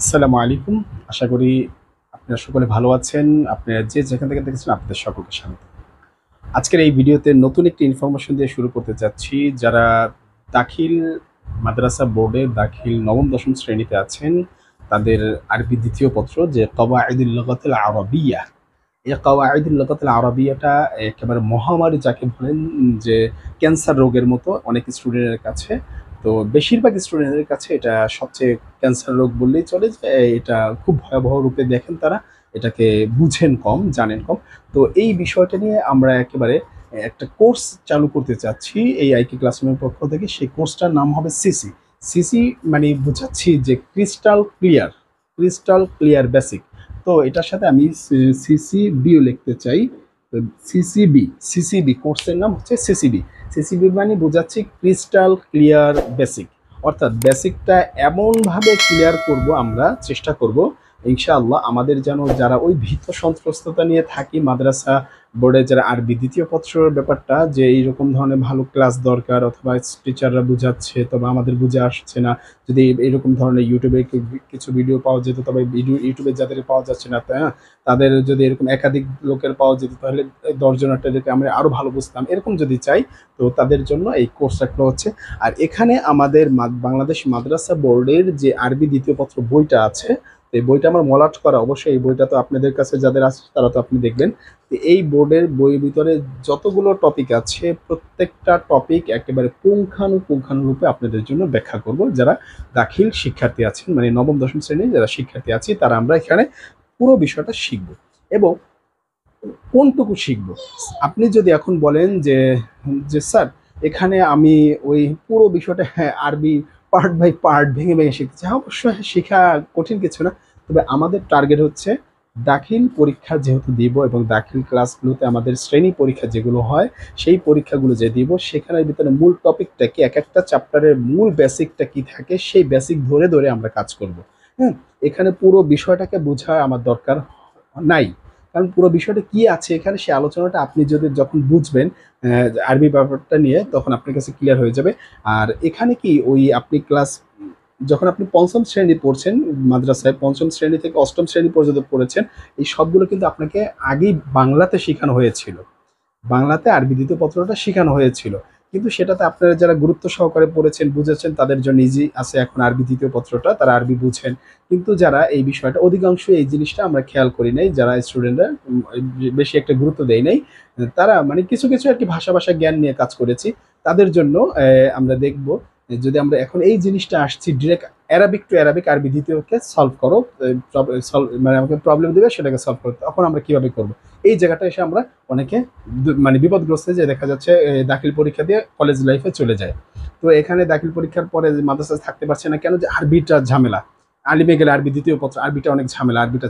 আসসালামু আলাইকুম। আশা করি আপনারা সকলে ভালো আছেন। আপনারা যে যেখান থেকে দেখছেন আপনাদের সকলকে স্বাগত। আজকের এই ভিডিওতে নতুন একটি ইনফরমেশন দিয়ে শুরু করতে চাচ্ছি। যারা দাখিল মাদ্রাসা বোর্ডে দাখিল নবম-দশম শ্রেণীতে আছেন, তাদের আরবি দ্বিতীয় পত্র যে কওয়াইদুল লুগাতিল আরাবিয়্যা। এই কওয়াইদুল লুগাতিল আরাবিয়্যাটা একেবারে মহামারী যাকে বলেন, যে ক্যান্সার রোগের মতো অনেক স্টুডেন্টের কাছে। তো বেশিরভাগ স্টুডেন্টের কাছে এটা সবচেয়ে ক্যান্সার রোগ বললেই চলে, যে এটা খুব ভয়াবহ রূপে দেখেন তারা। এটাকে বুঝেন কম, জানেন কম। তো এই বিষয়টা নিয়ে আমরা একেবারে একটা কোর্স চালু করতে চাচ্ছি এই আইকি ক্লাসরুমের পক্ষ থেকে। সেই কোর্সটার নাম হবে সিসি। সিসি মানে বুঝাচ্ছি যে ক্রিস্টাল ক্লিয়ার বেসিক। তো এটার সাথে আমি সিসিবিও লিখতে চাই। তো সিসিবি কোর্সের নাম হচ্ছে সিসিবি। সিসিবি মানে বোঝাচ্ছি ক্রিস্টাল ক্লিয়ার বেসিক। অর্থাৎ বেসিকটা এমনভাবে ক্লিয়ার করব, আমরা চেষ্টা করব ইনশাআল্লাহ আমাদের যেন যারা ওই ভীত সন্ত্রস্ততা নিয়ে থাকি মাদ্রাসা বোর্ডে, যারা আরবি দ্বিতীয় পত্রের ব্যাপারটা যে এইরকম ধরনের ভালো ক্লাস দরকার, অথবা টিচাররা বুঝাচ্ছে তবে আমাদের বুঝে আসছে না, যদি এরকম ধরনের ইউটিউবে কিছু ভিডিও পাওয়া যেত, তবে ইউটিউবে যাদের পাওয়া যাচ্ছে না তাদের যদি এরকম একাধিক লোকের পাওয়া যেত, তাহলে 10 জনেরটাকে আমরা আরও ভালো বুঝতাম। এরকম যদি চাই, তো তাদের জন্য এই কোর্সটা হচ্ছে। আর এখানে আমাদের বাংলাদেশ মাদ্রাসা বোর্ডের যে আরবি দ্বিতীয় পত্র বইটা আছে, এই বইটা আমার মলাট করা। অবশ্যই এই বইটা তো আপনাদের কাছে যাদের আছে তারা তো আপনি দেখবেন। এই বোর্ডের বইয়ের ভিতরে যতগুলো টপিক আছে, প্রত্যেকটা টপিক একেবারে পুঙ্খানুপুঙ্খানুরূপে আপনাদের জন্য ব্যাখ্যা করব। যারা দাখিল শিক্ষার্থী আছেন, মানে নবম-দশম শ্রেণীর যারা শিক্ষার্থী আছি, তারা আমরা এখানে পুরো বিষয়টা শিখব। এবং কোনটুকু শিখব, আপনি যদি এখন বলেন যে যে স্যার এখানে আমি ওই পুরো বিষয়টা, হ্যাঁ, আরবি পার্ট বাই পার্ট ভেঙে ভেঙে শিখতে চাই, অবশ্যই শেখা কঠিন কিছু না। তবে আমাদের টার্গেট হচ্ছে দাখিল পরীক্ষা যেহেতু দিব, এবং দাখিল ক্লাসগুলোতে আমাদের শ্রেণী পরীক্ষা যেগুলো হয়, সেই পরীক্ষাগুলো যে দিব, সেখানের ভিতরে মূল টপিকটা কি, এক একটা চ্যাপ্টারের মূল বেসিকটা কি থাকে, সেই বেসিক ধরে ধরে আমরা কাজ করব। হ্যাঁ, এখানে পুরো বিষয়টাকে বোঝা আমার দরকার নাই, কারণ পুরো বিষয়টা কি আছে এখানে, সেই আলোচনাটা আপনি যদি যখন বুঝবেন আরবি ব্যাপারটা নিয়ে, তখন আপনার কাছে ক্লিয়ার হয়ে যাবে। আর এখানে কি ওই আপনি ক্লাস যখন আপনি পঞ্চম শ্রেণী পড়ছেন মাদ্রাসায়, পঞ্চম শ্রেণী থেকে অষ্টম শ্রেণী পর্যন্ত পড়েছেন, এই সবগুলো কিন্তু আপনাকে আগেই বাংলাতে শেখানো হয়েছিল। বাংলাতে আরবি দ্বিতীয় পত্রটা শেখানো হয়েছিল, কিন্তু সেটাতে আপনারা যারা গুরুত্ব সহকারে পড়েছেন, বুঝেছেন, তাদের জন্য ইজি আছে এখন আরবি দ্বিতীয় পত্রটা, তারা আরবি বুঝেন। কিন্তু যারা এই বিষয়টা অধিকাংশ এই জিনিসটা আমরা খেয়াল করি নাই, যারা স্টুডেন্টরা বেশি একটা গুরুত্ব দেয় নাই, তারা মানে কিছু কিছু আর কি ভাষা ভাষা জ্ঞান নিয়ে কাজ করেছি, তাদের জন্য আমরা দেখব যদি আমরা এখন এই জিনিসটা আসছি ডিরেক্ট অ্যারাবিক টু অ্যারাবিক, আরবি দ্বিতীয়কে সলভ করো, মানে আমাকে প্রবলেম দেবে সেটাকে সলভ করো, তখন আমরা কিভাবে করব, এই জায়গাটা এসে আমরা অনেকে মানে বিপদগ্রস্ত, যে দেখা যাচ্ছে দাখিল পরীক্ষা দিয়ে কলেজ লাইফে চলে যায়। তো এখানে দাখিল পরীক্ষার পরে মাদ্রাসায় থাকতে পারছে না কেন, যে আরবিটা ঝামেলা, আলিমে গেলে আরবি দ্বিতীয় পত্র, আরবিটা অনেক ঝামেলা, আরবিটা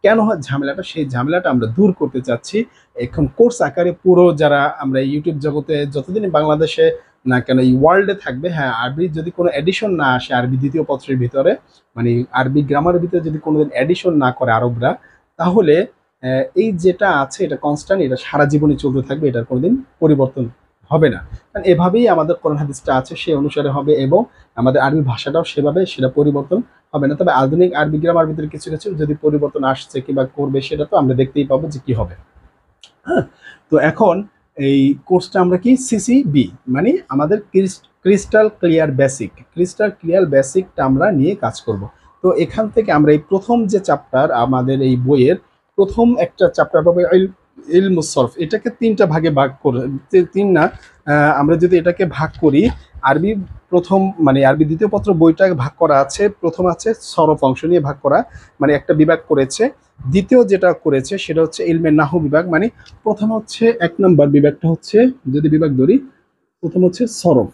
কেন হয় ঝামেলাটা, সেই ঝামেলাটা আমরা দূর করতে চাচ্ছি এখন কোর্স আকারে। পুরো যারা আমরা ইউটিউব জগতে যতদিন বাংলাদেশে না কেন, এই ওয়ার্ল্ডে থাকবে, হ্যাঁ, আরবি যদি কোনো এডিশন না আসে আরবি দ্বিতীয় পত্রের ভিতরে, মানে আরবি গ্রামারের ভিতরে যদি কোনোদিন এডিশন না করে আরবরা, তাহলে এই যেটা আছে এটা কনস্ট্যান্ট, এটা সারা জীবনই চলতে থাকবে, এটার কোনোদিন পরিবর্তন হবে না। কারণ এভাবেই আমাদের কোরআন হাদিসটা আছে, সেই অনুসারে হবে, এবং আমাদের আরবি ভাষাটাও সেভাবে, সেটা পরিবর্তন হবে না। তবে আধুনিক আরবি গ্রামার ভিতরে কিছু কিছু যদি পরিবর্তন আসছে কিংবা করবে, সেটা তো আমরা দেখতেই পাবো যে কি হবে। হ্যাঁ, তো এখন এই কোর্সটা আমরা কি সিসিবি মানে আমাদের ক্রিস্টাল ক্লিয়ার বেসিকটা আমরা নিয়ে কাজ করব। তো এখান থেকে আমরা এই প্রথম যে চ্যাপ্টার আমাদের এই বইয়ের প্রথম একটা চ্যাপ্টার পাবো ইলমুস সরফ। এটাকে তিনটা ভাগে ভাগ করে, তিন না, আমরা যদি এটাকে ভাগ করি, আরবি প্রথম মানে আরবি দ্বিতীয় পত্র বইটা ভাগ করা আছে, প্রথম আছে সরফ অংশ নিয়ে ভাগ করা, মানে একটা বিভাগ করেছে। দ্বিতীয় যেটা করেছে সেটা হচ্ছে ইলমে নাহু বিভাগ, মানে প্রথম হচ্ছে 1 নম্বর বিভাগটা হচ্ছে, যদি বিভাগ ধরি, প্রথম হচ্ছে সরফ,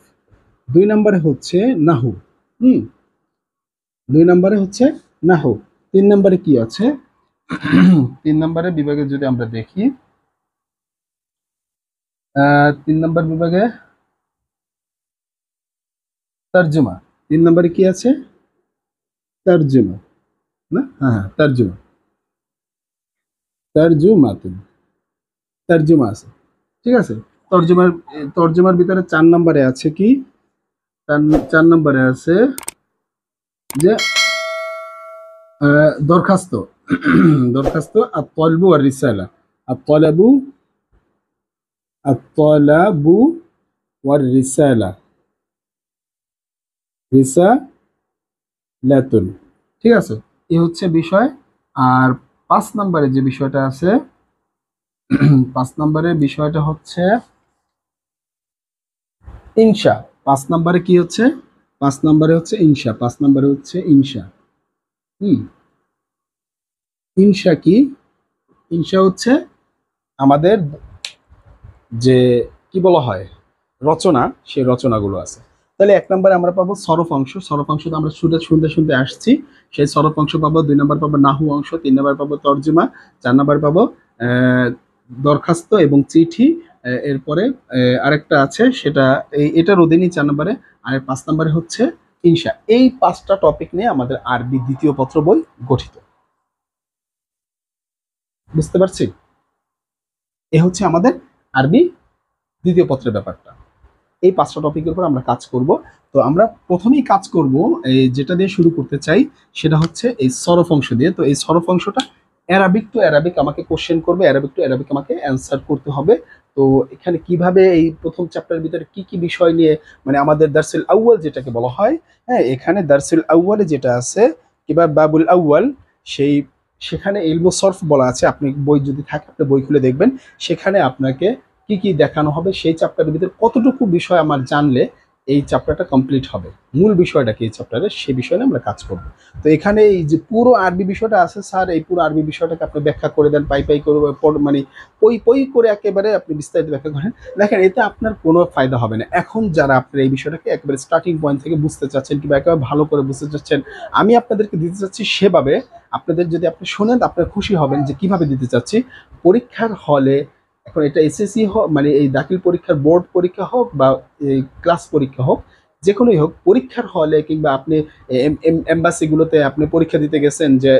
2 নম্বরে হচ্ছে নাহু, 2 নম্বরে হচ্ছে নাহু, 3 নম্বরে কি আছে, 3 নম্বরে বিভাগে যদি আমরা দেখি, 3 নম্বর বিভাগে তর্জমা, 3 নম্বরে কি আছে, তর্জমা, না, হ্যাঁ হ্যাঁ, তর্জমা, তর্জুমাতুন, তর্জমা আছে, ঠিক আছে। তর্জমার তর্জমার ভিতরে 4 নম্বরে আছে কি, 4 নম্বরে আছে যে দরখাস্ত দরখাস্ত আত-তলবু ওয়ার রিসালা আত-তলাবু আত-তলাবু ওয়ার রিসালা রিসালাতুন। ঠিক আছে, এই হচ্ছে বিষয়। আর 5 নম্বরে যে বিষয়টা আছে 5 নম্বরের বিষয়টা হচ্ছে ইনশা। 5 নম্বরে কি হচ্ছে? 5 নম্বরে হচ্ছে ইনশা। 5 নম্বরে হচ্ছে ইনশা। হুম, ইনশা কি? ইনশা হচ্ছে আমাদের যে কি বলা হয় রচনা, সেই রচনাগুলো আছে। তাহলে 1 নম্বরে আমরা পাবো সরফ অংশ। সরফ অংশ তো আমরা শুনতে শুনতে শুনতে আসছি, সেই সরফ অংশ পাবো। 2 নম্বর পাবো নাহু অংশ। 3 নম্বর পাবো তর্জমা। 4 নম্বর পাবো দরখাস্ত এবং চিঠি। এরপরে আরেকটা আছে, সেটা এটার অধীনই 4 নম্বরে। আর 5 নম্বরে হচ্ছে ইনশা। এই 5টা টপিক নিয়ে আমাদের আরবি দ্বিতীয় পত্র বই গঠিত। বুঝতে পারছি? এ হচ্ছে আমাদের আরবি দ্বিতীয় পত্রের ব্যাপারটা। এই 5টা টপিকের উপর আমরা কাজ করব। তো আমরা প্রথমেই কাজ করব এই যেটা দিয়ে শুরু করতে চাই, সেটা হচ্ছে এই সরফ অংশ দিয়ে। তো এই সরফ অংশটা অ্যারাবিক টু অ্যারাবিক আমাকে কোশ্চেন করবে, অ্যারাবিক টু অ্যারাবিক আমাকে অ্যান্সার করতে হবে। তো এখানে কিভাবে এই প্রথম চ্যাপ্টারের ভিতরে কি কি বিষয় নিয়ে, মানে আমাদের দারসুল আউয়াল যেটাকে বলা হয়, হ্যাঁ, এখানে দারসুল আউয়ালে যেটা আছে কিংবা বাবুল আউয়াল, সেই সেখানে ইলমু সরফ বলা আছে। আপনি বই যদি থাকে আপনি বই খুলে দেখবেন, সেখানে আপনাকে কি কি দেখানো হবে, সেই চ্যাপ্টারের ভিতরে কতটুকু বিষয় আমার জানলে এই চ্যাপ্টারটা কমপ্লিট হবে, মূল বিষয়টা কি এই চ্যাপ্টারে, সেই বিষয় নিয়ে আমরা কাজ করব। তো এখানে এই যে পুরো আরবি বিষয়টা আছে, স্যার এই পুরো আরবি বিষয়টাকে আপনি ব্যাখ্যা করে দেন, পাই পাই করে মানে পই পই করে একেবারে আপনি বিস্তারিত ব্যাখ্যা করেন, দেখেন এতে আপনার কোনো ফায়দা হবে না। এখন যারা আপনার এই বিষয়টাকে একেবারে স্টার্টিং পয়েন্ট থেকে বুঝতে চাচ্ছেন কিংবা একেবারে ভালো করে বুঝতে চাচ্ছেন, আমি আপনাদেরকে দিতে চাচ্ছি সেভাবে। আপনাদের যদি আপনি শোনেন আপনার খুশি হবেন যে কিভাবে দিতে চাচ্ছি। পরীক্ষার হলে, এখন এটা এসএসসি হোক, মানে এই দাখিল পরীক্ষার বোর্ড পরীক্ষা হোক বা এই ক্লাস পরীক্ষা হোক, যে কোনোই হোক, পরীক্ষার হলে কিংবা আপনি এম্বাসিগুলোতে আপনি পরীক্ষা দিতে গেছেন, যে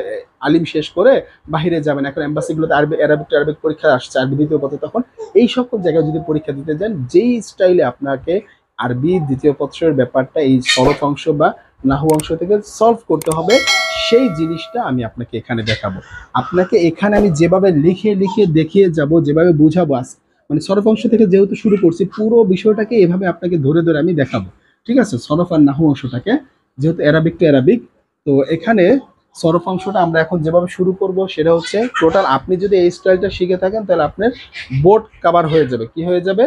আলিম শেষ করে বাহিরে যাবেন, এখন এম্বাসিগুলোতে আরবি আরবিক আরবিক পরীক্ষা আসছে, আরবি দ্বিতীয় পত্র, তখন এই সকল জায়গায় যদি পরীক্ষা দিতে যান, যেই স্টাইলে আপনাকে আরবি দ্বিতীয় পত্রের ব্যাপারটা এই সরফ অংশ বা নাহু অংশ থেকে সলভ করতে হবে, সেই জিনিসটা আমি আপনাকে এখানে দেখাবো। আপনাকে এখানে আমি যেভাবে লিখে লিখে দেখিয়ে যাব, যেভাবে বুঝাবো, মানে সরফ অংশ থেকে যেহেতু শুরু করছি, পুরো বিষয়টাকে এভাবে আপনাকে ধরে ধরে আমি দেখাবো। ঠিক আছে, সরফ আর নাহু অংশটাকে, যেহেতু অ্যারাবিক টু অ্যারাবিক। তো এখানে সরফ অংশটা আমরা এখন যেভাবে শুরু করব, সেটা হচ্ছে টোটাল আপনি যদি এই স্টাইলটা শিখে থাকেন, তাহলে আপনার বোর্ড কাভার হয়ে যাবে। কি হয়ে যাবে?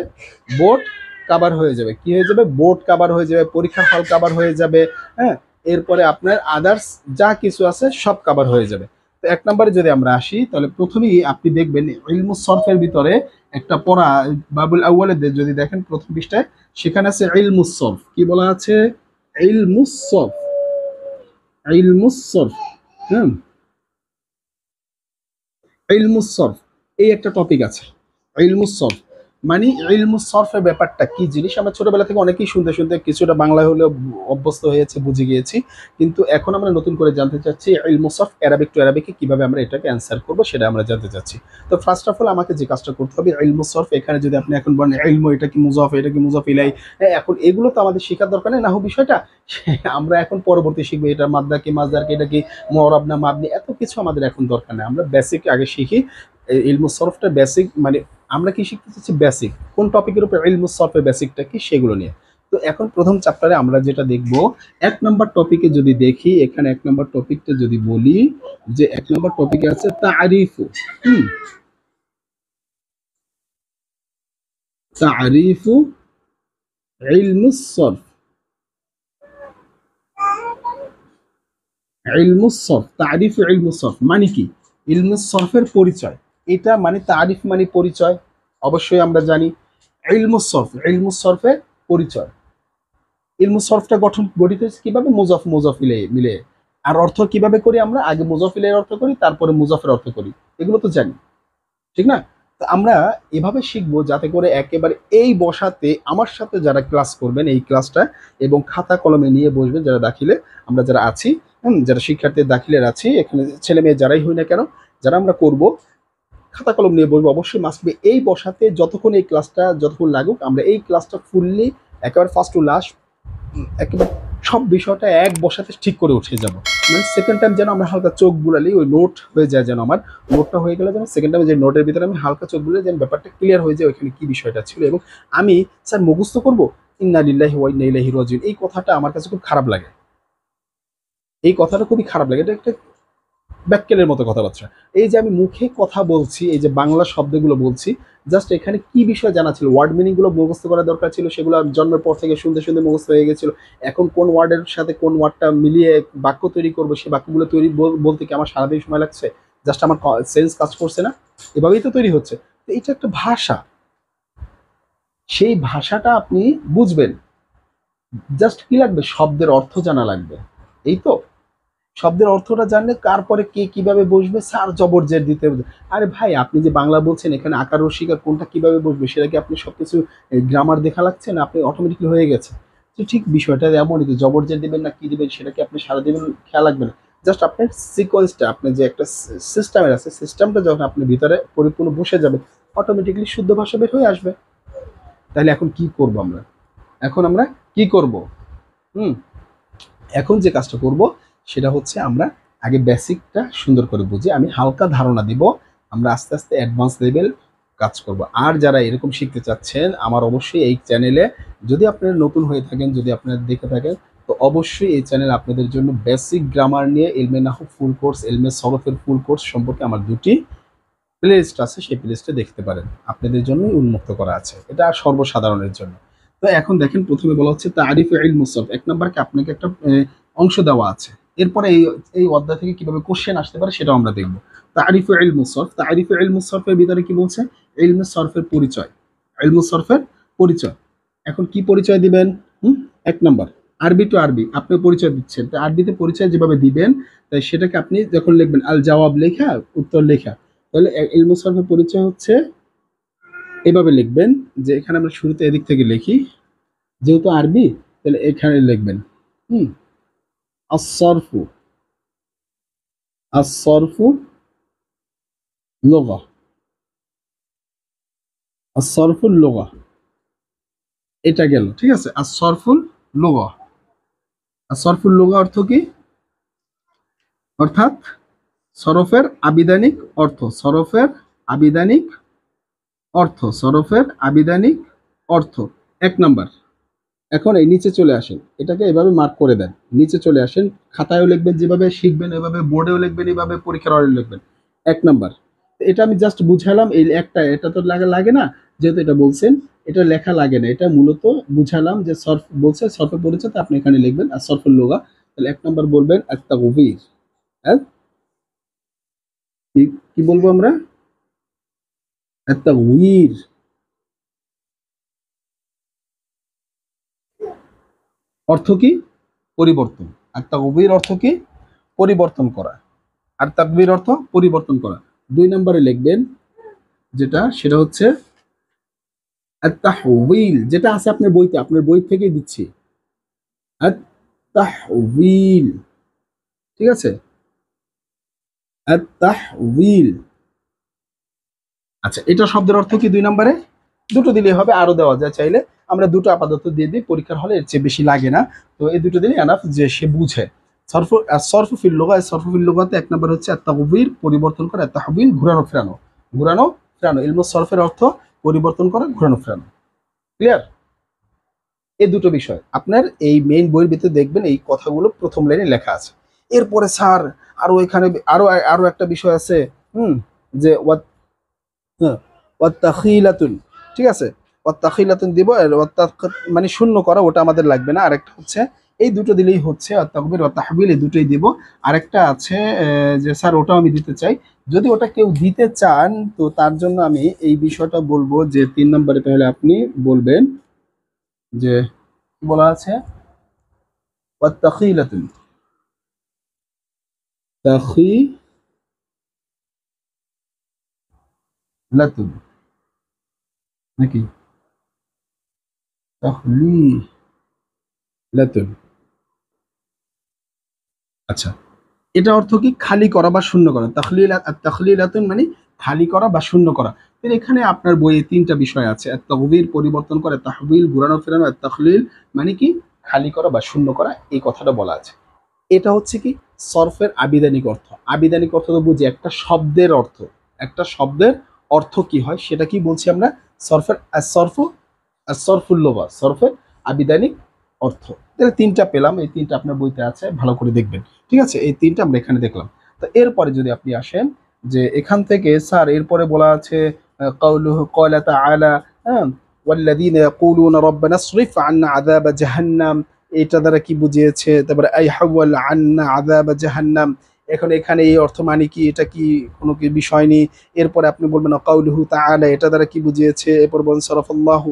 বোর্ড কাভার হয়ে যাবে। কি হয়ে যাবে? বোর্ড কাভার হয়ে যাবে, পরীক্ষার হল কাভার হয়ে যাবে। হ্যাঁ, এরপরে আপনার আদার্স যা কিছু আছে সব কাভার হয়ে যাবে। তো 1 নম্বরে যদি আমরা আসি, তাহলে প্রথমেই আপনি দেখবেন ইলমুস সরফের ভিতরে একটা পড়া, বাবুল আউয়ালে যদি দেখেন প্রথম পৃষ্ঠায়, সেখানে আছে ইলমুস সরফ। কি বলা আছে? ইলমুস সরফ। ইলমুস সরফ। হুম, ইলমুস সরফ, এই একটা টপিক আছে। ইলমুস সরফ মানে ইলমুস সরফের ব্যাপারটা কি জিনিস, আমরা ছোটবেলা থেকে অনেকেই শুনতে শুনতে কিছুটা বাংলায় হলেও অভ্যস্ত হয়েছে, বুঝে গিয়েছি। কিন্তু এখন আমরা নতুন করে জানতে চাচ্ছি ইলমুস সরফ অ্যারাবিক টু অ্যারাবিকে কিভাবে আমরা এটাকে অ্যান্সার করবো, সেটা আমরা জানতে চাচ্ছি। তো ফার্স্ট অফ অল আমাকে যে কাজটা করতে হবে, ইলমুস সরফ, এখানে যদি আপনি এখন বলেন ইলমু, এটা কি মুজাফ, এটা কি মুজাফ ইলাই, এখন এগুলো তো আমাদের শেখার দরকার নেই, নাহু বিষয়টা আমরা এখন পরবর্তী শিখবো। এটা মাদ্দা কি মাজদার কি, এটা কি মুআরাব না মাবনি, এত কিছু আমাদের এখন দরকার নেই। আমরা বেসিক আগে শিখি। ইলমুস সরফটা বেসিক, মানে আমরা কি শিখতে চাচ্ছি বেসিক, কোন টপিকের উপর ইলমুস সরফের বেসিকটা কি, সেগুলো নিয়ে। তো এখন প্রথম চ্যাপ্টারে আমরা যেটা দেখব, 1 নম্বর টপিকে যদি দেখি, এখানে 1 নম্বর টপিকটা যদি বলি, যে 1 নম্বর টপিকে আছে তারিফু। তারিফু ইলমুস সরফ। ইলমুস সরফ, তারিফু ইলমুস সরফ মানে কি? ইলমুস সরফের পরিচয়। এটা মানে তারিফ মানে পরিচয়, অবশ্যই আমরা জানি। ইলমুস সরফ, ইলমুস সরফের পরিচয়। ইলমুস সরফটা গঠিত হয়েছে কিভাবে? মুজাফ মুজাফ মিলে। আর অর্থ কিভাবে করি আমরা? আগে মুজাফিলের অর্থ করি, তারপরে মুজাফের অর্থ করি, এগুলো তো জানি, ঠিক না? তো আমরা এভাবে শিখবো যাতে করে একেবারে এই বসাতে আমার সাথে যারা ক্লাস করবেন এই ক্লাসটা, এবং খাতা কলমে নিয়ে বসবেন যারা দাখিলে, আমরা যারা আছি, যারা শিক্ষার্থী দাখিলের আছি, এখানে ছেলে মেয়ে যারাই হই না কেন, যারা আমরা করব, খাতা কলম নিয়ে বসবো, অবশ্যই মাস্ট বি এই বসাতে, যতক্ষণ এই ক্লাসটা যতক্ষণ লাগুক, আমরা এই ক্লাসটা ফুললি একেবারে ফার্স্ট টু লাস্ট একেবারে সব বিষয়টা এক বসাতে ঠিক করে উঠে যাব। মানে সেকেন্ড টাইম যেন আমরা হালকা চোখ বুলালি ওই নোট হয়ে যায়, যেন আমার নোটটা হয়ে গেলে যেন সেকেন্ড টাইমে যে নোটের ভিতরে আমি হালকা চোখ বুলে যেন ব্যাপারটা ক্লিয়ার হয়ে যায় ওইখানে কি বিষয়টা ছিল। এবং আমি স্যার মুখস্থ করবো ইন্না লিল্লাহি ওয়া ইন্না ইলাইহি রাজিউন, এই কথাটা আমার কাছে খুব খারাপ লাগে, এই কথাটা খুবই খারাপ লাগে। এটা একটা ব্যাককেলের মতো কথাবার্তা। এই যে আমি মুখে কথা বলছি, এই যে বাংলা শব্দগুলো বলছি, জাস্ট এখানে কি বিষয় জানা ছিল, ওয়ার্ড মিনিংগুলো মুখস্থ করা দরকার ছিল, সেগুলো জন্মের পর থেকে শুনতে শুনতে মুখস্থ হয়ে গেছিল। এখন কোন ওয়ার্ডের সাথে কোন ওয়ার্ডটা মিলিয়ে বাক্য তৈরি করবো, সেই বাক্যগুলো তৈরি বলতে কি আমার সারাদিন সময় লাগছে? জাস্ট আমার সেন্স কাজ করছে না? এভাবেই তো তৈরি হচ্ছে। তো এটা একটা ভাষা, সেই ভাষাটা আপনি বুঝবেন। জাস্ট কি লাগবে? শব্দের অর্থ জানা লাগবে, এই তো। শব্দের অর্থটা জানলে তারপরে কে কিভাবে বসবে, স্যার জবর জের দিতে হবে। আরে ভাই, আপনি যে বাংলা বলছেন এখানে আকার রসিকার কোনটা কিভাবে বসবে সেটা কি আপনি সবকিছু গ্রামার দেখা লাগছে না আপনি অটোমেটিকলি হয়ে গেছে? তো ঠিক বিষয়টা এমনই, তো জবর জের দিবেন না কি দিবেন সেটা কি আপনি সারা দিবেন খেয়াল রাখবে না। জাস্ট আপনার সিকোয়েন্সটা, আপনার যে একটা সিস্টেমের আছে, সিস্টেমটা যখন আপনার ভিতরে পরিপূর্ণ বসে যাবে অটোমেটিকলি শুদ্ধ ভাষা বের হয়ে আসবে। তাহলে এখন কি করব আমরা? এখন আমরা কি করব? হুম এখন যে কাজটা করব সেটা হচ্ছে আমরা আগে বেসিকটা সুন্দর করে বুঝি, আমি হালকা ধারণা দিব, আমরা আস্তে আস্তে অ্যাডভান্স লেভেল কাজ করব। আর যারা এরকম শিখতে চাচ্ছেন আমার অবশ্যই এই চ্যানেলে, যদি আপনারা নতুন হয়ে থাকেন, যদি আপনারা দেখে থাকেন, তো অবশ্যই এই চ্যানেল আপনাদের জন্য বেসিক গ্রামার নিয়ে ইলমে নাহু ফুল কোর্স, ইলমে সরফের ফুল কোর্স সম্পর্কে আমার দুটি প্লেলিস্ট আছে, সেই প্লেলিস্টে দেখতে পারেন, আপনাদের জন্যই উন্মুক্ত করা আছে, এটা সর্বসাধারণের জন্য। তো এখন দেখেন প্রথমে বলা হচ্ছে তারিফ ইলমুস সরফ, এক নম্বরকে আপনাকে একটা অংশ দেওয়া আছে। এরপরে এই এই অধ্যায় থেকে কিভাবে কোশ্চেন আসতে পারে সেটাও আমরা দেখব। তারিফ ইলমুস সরফ, তারিফ ইলমুস সরফের ভিতরে কি বলছে? ইলমে সরফের পরিচয়, ইলমুস সরফের পরিচয়। এখন কি পরিচয় দিবেন? এক নম্বর আরবি টু আরবি আপনি পরিচয় দিচ্ছেন, তো আরবিতে পরিচয় যেভাবে দিবেন, তাই সেটাকে আপনি যখন লিখবেন আল জবাব লেখা, উত্তর লেখা, তাহলে ইলমু সরফের পরিচয় হচ্ছে এভাবে লিখবেন, যে এখানে আমরা শুরুতে এদিক থেকে লিখি, যেহেতু আরবি তাহলে এখানে লিখবেন হুম আসরফু, আসরফু লুগা, আসরফুল লুগা, এটা গেল, ঠিক আছে। আসরফুল লুগা, আসরফুল লুগা অর্থ কি? অর্থাৎ সরফের আবিধানিক অর্থ, সরফের আবিধানিক অর্থ, সরফের আবিধানিক অর্থ, এক নাম্বার। এখন এই নিচে চলে আসেন, এটাকে এভাবে মার্ক করে দেন, নিচে চলে আসেন, খাতায়ও লিখবেন যেভাবে শিখবেন এভাবে, বোর্ডেও লিখবেন এভাবে, পরীক্ষার হলে লিখবেন। এক নাম্বার, এটা আমি জাস্ট বুঝালাম, এই একটা, এটা তো লাগে না, যেহেতু এটা বলছেন, এটা লেখা লাগে না, এটা মূলত বুঝালাম যে সরফ বলছে, সরফের পরিচয়, তো আপনি এখানে লিখবেন আর সরফুল লুগা। তাহলে এক নাম্বার বলবেন আত-তাগবীর, হ্যাঁ কি কি বলবো আমরা? আত-তাগবীর অর্থ কি? পরিবর্তন। আর তাকবীর অর্থ কি? পরিবর্তন করা। আর তাকবীর অর্থ পরিবর্তন করা। দুই নম্বরে লিখবেন যেটা, সেটা হচ্ছে আত-তাহউইল, যেটা আছে আপনার বইতে, আপনার বই থেকেই দিচ্ছি। আত-তাহউইল, ঠিক আছে? আত-তাহউইল, আচ্ছা এটা শব্দের অর্থ কি দুই নম্বরে? দুটো দিলেই হবে, আরো দেওয়া যায় চাইলে, আমরা দুটো আপাতত দিয়ে দিই, পরীক্ষার হলে এর চেয়ে বেশি লাগে না। তো এই দুটো দিলে এনাফ, যে সে বুঝে। সরফ ফিল লুগা, সরফ ফিল লুগাতে এক নম্বর হচ্ছে আত-তাগবীর, পরিবর্তন করা, আত-তাহবিল ঘুরানো ফেরানো, ঘুরানো ফেরানো, ইলমু সরফের অর্থ পরিবর্তন করা, ঘুরানো ফেরানো। ক্লিয়ার? এই দুটো বিষয় আপনার এই মেইন বইয়ের ভিতরে দেখবেন, এই কথাগুলো প্রথম লাইনে লেখা আছে। এরপরে স্যার আরো এখানে আরো আরো একটা বিষয় আছে, যে হ্যাঁ, ওয়াত্তাখিলাতুন, ঠিক আছে, ওয়াত্তাখিলাতুন দিব, আর মানে শূন্য করা, ওটা আমাদের লাগবে না। আরেকটা হচ্ছে এই দুটো দিলেই হচ্ছে, তাকবীর ওয়া তাহবিল, এই দুটোই দিব। আরেকটা আছে যে স্যার ওটাও আমি দিতে চাই, যদি ওটা কেউ দিতে চান তো তার জন্য আমি এই বিষয়টা বলবো যে তিন নম্বরে তাহলে আপনি বলবেন যে কি বলা আছে, ওয়াত্তাখিলাতুন, তাখিলাতুন নাকি তাখলিলাতুন, আচ্ছা এটা অর্থ কি? খালি করা বা শূন্য করা। তাখলিলাতুন মানে খালি করা বা শূন্য করা। তো এখানে আপনার বইয়ে তিনটা বিষয় আছে, আত-তাগবীর পরিবর্তন করে, তাহবিল ঘুরানো ফেরানো, আত-তাখলিল মানে কি? খালি করা বা শূন্য করা, এই কথাটা বলা আছে। এটা হচ্ছে কি সরফের আবিধানিক অর্থ। আবিধানিক অর্থ তো বুঝি একটা শব্দের অর্থ, একটা শব্দের অর্থ কি হয় সেটা কি বলছি আমরা, সরফের সরফ আর সরফুল্লোভা, সরফের আবিধানিক অর্থ। তাহলে তিনটা পেলাম, এই তিনটা আপনার বইতে আছে, ভালো করে দেখবেন। ঠিক আছে, এই তিনটা আমরা এখানে দেখলাম। তো এরপরে যদি আপনি আসেন যে এখান থেকে স্যার এরপরে বলা আছে কাউলুহু ক্বালা তাআলা, হ্যাঁ, ওয়াল্লাযীনা ইয়াকুলুনা রাব্বানা ইসরিফ আন্না আযাবা জাহান্নাম, এটা দ্বারা কি বুঝিয়েছে, তারপরে আই হাওয়াল আন্না আযাবা জাহান্নাম, এখন এখানে এই অর্থ মানে কি, এটা কি কোনো কি বিষয় নেই। এরপরে আপনি বলবেন কাউলুহু তাআলা, এটা দ্বারা কি বুঝিয়েছে, এরপর বলেন সরাফাল্লাহু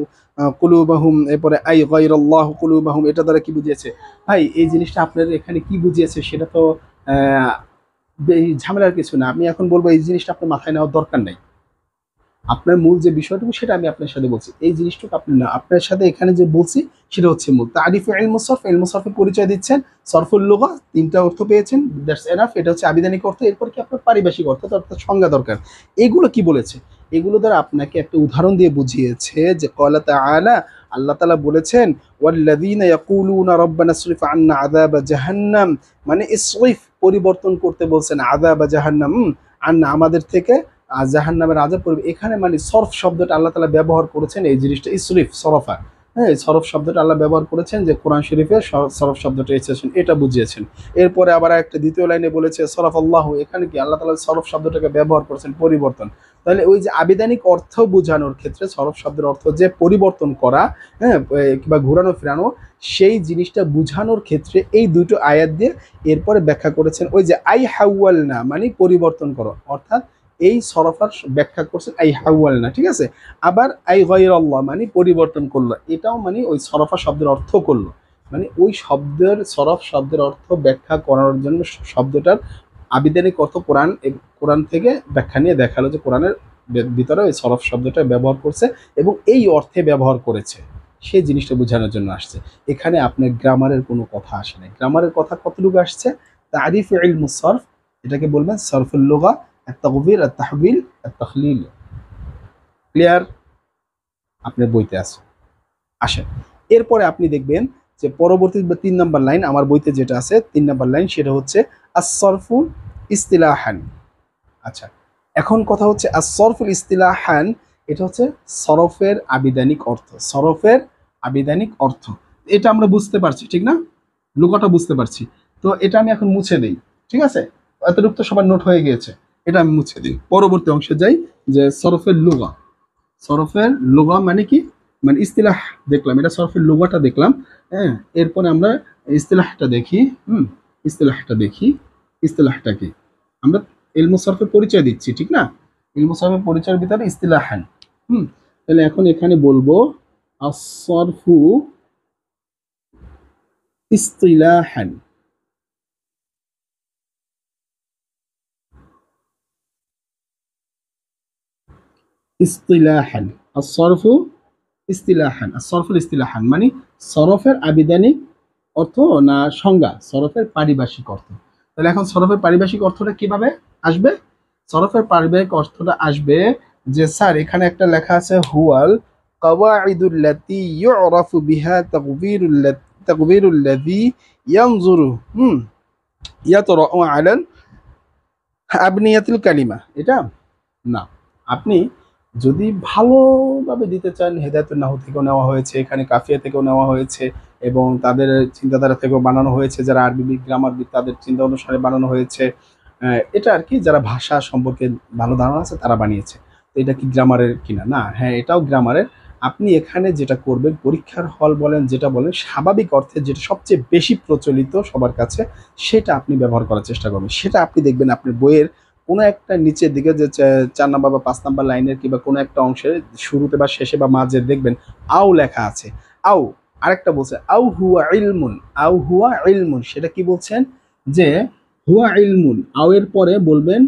কুলুবাহুম, এরপরে আই গায়রাল্লাহু কুলুবাহুম, এটা দ্বারা কি বুঝিয়েছে। ভাই এই জিনিসটা আপনার এখানে কি বুঝিয়েছে সেটা তো আহ, ঝামেলার কিছু না। আমি এখন বলবো এই জিনিসটা আপনার মাথায় নেওয়ার দরকার নাই। আপনার মূল যে বিষয়টুকু সেটা আমি আপনার সাথে বলছি, এই জিনিসটুকু আপনি না, আপনার সাথে এখানে যে বলছি সেটা হচ্ছে মূল তারিফ ইলমুস সরফ। ইলমুস সরফের পরিচয় দিচ্ছেন, সরফুল লুগা তিনটা অর্থ পেয়েছেন, দ্যাটস এনাফ। এটা হচ্ছে আবিধানিক অর্থ। এরপর কি আপনার পারিভাষিক অর্থ, অর্থাৎ সংজ্ঞা দরকার। এগুলো কি বলেছে, এগুলো দ্বারা আপনাকে একটা উদাহরণ দিয়ে বুঝিয়েছে যে ক্বালা তাআলা, আল্লাহ তাআলা বলেছেন ওয়াল্লাযীনা ইয়াকুলুনা রাব্বানা ইসরিফ আন্না আযাবা জাহান্নাম, মানে ইসরিফ পরিবর্তন করতে বলছেন, আযাবা জাহান্নাম আন্না আমাদের থেকে, আর জাহান নামের আযাব করবে। এখানে মানে সরফ শব্দটা আল্লাহ তাআলা ব্যবহার করেছেন, এই জিনিসটা ইসরিফ সরফা, হ্যাঁ, সরফ শব্দটা আল্লাহ ব্যবহার করেছেন যে কোরআন শরীফে সরফ শব্দটা এসেছেন, এটা বুঝিয়েছেন। এরপরে আবার একটা দ্বিতীয় লাইনে বলেছে সরফ আল্লাহ, এখানে কি আল্লাহ তাআলা সরফ শব্দটাকে ব্যবহার করেছেন পরিবর্তন। তাহলে ওই যে আবিধানিক অর্থ বোঝানোর ক্ষেত্রে সরফ শব্দের অর্থ যে পরিবর্তন করা, হ্যাঁ, কিংবা ঘোরানো ফেরানো, সেই জিনিসটা বোঝানোর ক্ষেত্রে এই দুটো আয়াত দিয়ে এরপরে ব্যাখ্যা করেছেন ওই যে আই হাওয়াল না মানে পরিবর্তন করো, অর্থাৎ এই সরফার ব্যাখ্যা করছেন আই হাওয়াল না, ঠিক আছে। আবার আই গায়রাল্লাহ মানে পরিবর্তন করলো, এটাও মানে ওই সরফা শব্দের অর্থ করলো, মানে ওই শব্দের সরফ শব্দের অর্থ ব্যাখ্যা করার জন্য শব্দটার আবিধানিক অর্থ কোরআন থেকে ব্যাখ্যা নিয়ে দেখালো যে কোরআনের ভিতরে ওই সরফ শব্দটা ব্যবহার করছে এবং এই অর্থে ব্যবহার করেছে, সেই জিনিসটা বোঝানোর জন্য আসছে। এখানে আপনার গ্রামারের কোনো কথা আসে না। গ্রামারের কথা কতটুকু আসছে, তারিফ ইলমুস সরফ, এটাকে বলবেন সরফুল লুগা, التغفير التحويل التخليل। ক্লিয়ার, আপনার বইতে আছে। আসেন এরপরে আপনি দেখবেন যে পরবর্তী 3 নম্বর লাইন আমার বইতে যেটা আছে, 3 নম্বর লাইন, সেটা হচ্ছে আস-সরফু ইস্তিলাহান। আচ্ছা, এখন কথা হচ্ছে আস-সরফুল ইস্তিলাহান, এটা হচ্ছে সরফের আবিধানিক অর্থ, সরফের আবিধানিক অর্থ। এটা আমরা বুঝতে পারছি ঠিক না, লুগাটা বুঝতে পারছি। তো এটা আমি এখন মুছে দেই, ঠিক আছে, এতটুকু তো সবার নোট হয়ে গিয়েছে, এটা আমি মুছে দিই। পরবর্তী অংশে যাই যে সরফের লুগা। সরফের লুগা মানে কি, মানে ইস্তিলাহ দেখলাম, এটা সরফের লুগাটা দেখলাম, হ্যাঁ। এরপরে আমরা ইস্তিলাহটা দেখি, ইস্তিলাহটা দেখি, ইস্তিলাহটা কি, আমরা ইলমু সরফের পরিচয় দিচ্ছি ঠিক না, ইলমু সরফের পরিচয়ের ভিতরে ইস্তিলাহান। তাহলে এখন এখানে বলবো আস-সরফু ইস্তিলাহান। ইস্তিলাহান আস-সরফু ইস্তিলাহান, আর-সরফুল ইস্তিলাহান মানে সরফের আবিধানিক অর্থ না সংজ্ঞা, সরফের পারিভাষিক অর্থ। তাহলে এখন সরফের পারিভাষিক অর্থটা কিভাবে আসবে, সরফের পারিভাষিক অর্থটা আসবে যে স্যার এখানে একটা লেখা আছে হুয়াল কাওয়াইদুল্লাতী ইউরাফু বিহা তাকবীরুল্লাযী ইয়ানজুরু ইয়াতরাউ আলাল আবনিয়াতিল কালিমা, এটা না। আপনি যদি ভালোভাবে দিতে চান, হেদায়েতুন নাহু থেকেও নেওয়া হয়েছে, এখানে কাফিয়া থেকেও নেওয়া হয়েছে এবং তাদের চিন্তাধারা থেকেও বানানো হয়েছে, যারা আরবি গ্রামারবিদ তাদের চিন্তা অনুসারে বানানো হয়েছে। এটা আর কি যারা ভাষা সম্পর্কে ভালো ধারণা আছে তারা বানিয়েছে। তো এটা কি গ্রামারের কিনা, না, হ্যাঁ এটাও গ্রামারের। আপনি এখানে যেটা করবেন, পরীক্ষার হল বলেন যেটা বলেন, স্বাভাবিক অর্থে যেটা সবচেয়ে বেশি প্রচলিত সবার কাছে সেটা আপনি ব্যবহার করার চেষ্টা করবেন। সেটা আপনি দেখবেন আপনার বইয়ের কোনো একটা নিচের দিকে যে 4 নম্বর বা 5 নম্বর লাইনের কিংবা কোনো একটা অংশের শুরুতে বা শেষে বা মাঝে দেখবেন আও লেখা আছে। আও, আরেকটা বলছে আও হুয়া ইলমুন, আও হুয়া ইলমুন, সেটা কি বলছেন যে হুয়া ইলমুন, আও এর পরে বলবেন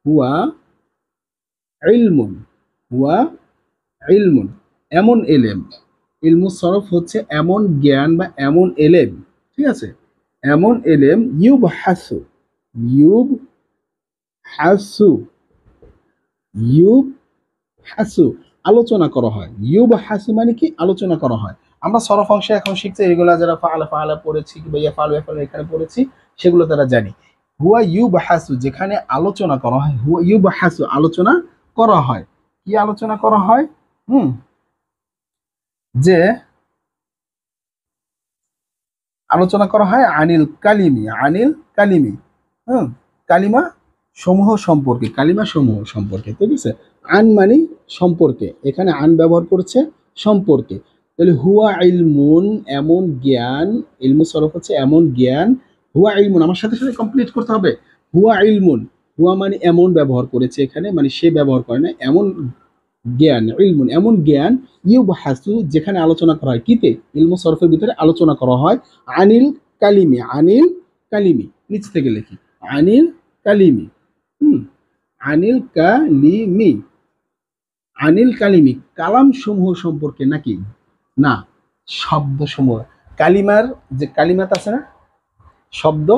হুয়া ইলমুন, হুয়া ইলমুন, এমন এলেম। ইলমুস সরফ হচ্ছে এমন জ্ঞান বা এমন এলেম, ঠিক আছে, এমন এলেম ইউব হাসু, ইউব হাসু, ইউব হাসু, আলোচনা করা হয়। ইউব হাসু মানে কি, আলোচনা করা হয়। আমরা সরফ অংশে এখন শিখছি, এগুলা যারা ফাআলা ফাআলা পড়েছি বা ইয়াফআলু ইয়াফআলু এখানে পড়েছি সেগুলো তারা জানি। হুয়া ইউবহাসু যেখানে আলোচনা করা হয়, হুয়া ইউবহাসু আলোচনা করা হয়, কি আলোচনা করা হয়? হুম, যে আলোচনা করা হয় আনিল কালিমি, আনিল কালিমি, হুম, কালিমা সমূহ সম্পর্কে, কালিমা সমূহ সম্পর্কে, ঠিক আছে। আন মানে সম্পর্কে, এখানে আন ব্যবহার করেছে সম্পর্কে। তাহলে হুয়া ইলমুন এমন জ্ঞান, ইলমু সরফ হচ্ছে এমন জ্ঞান, হুয়া ইলমুন আমার সাথে সাথে কমপ্লিট করতে হবে। হুয়া ইলমুন, হুয়া মানে এমন ব্যবহার করেছে এখানে, মানে সে ব্যবহার করে না, এমন জ্ঞান, ইলমুন এমন জ্ঞান, ইউবহাসু যেখানে আলোচনা করা হয়, কিতে ইলমু সরফের ভিতরে আলোচনা করা হয়, আনিল কালিমি, আনিল কালিমি নিচ থেকে লিখি, আনিল কালিমি, হুম, আনিল কালিমি, আনিল কালিমি কালাম সমূহ সম্পর্কে, নাকি না শব্দ সমূহ, কালিমার যে কালিমাত আছে না শব্দ,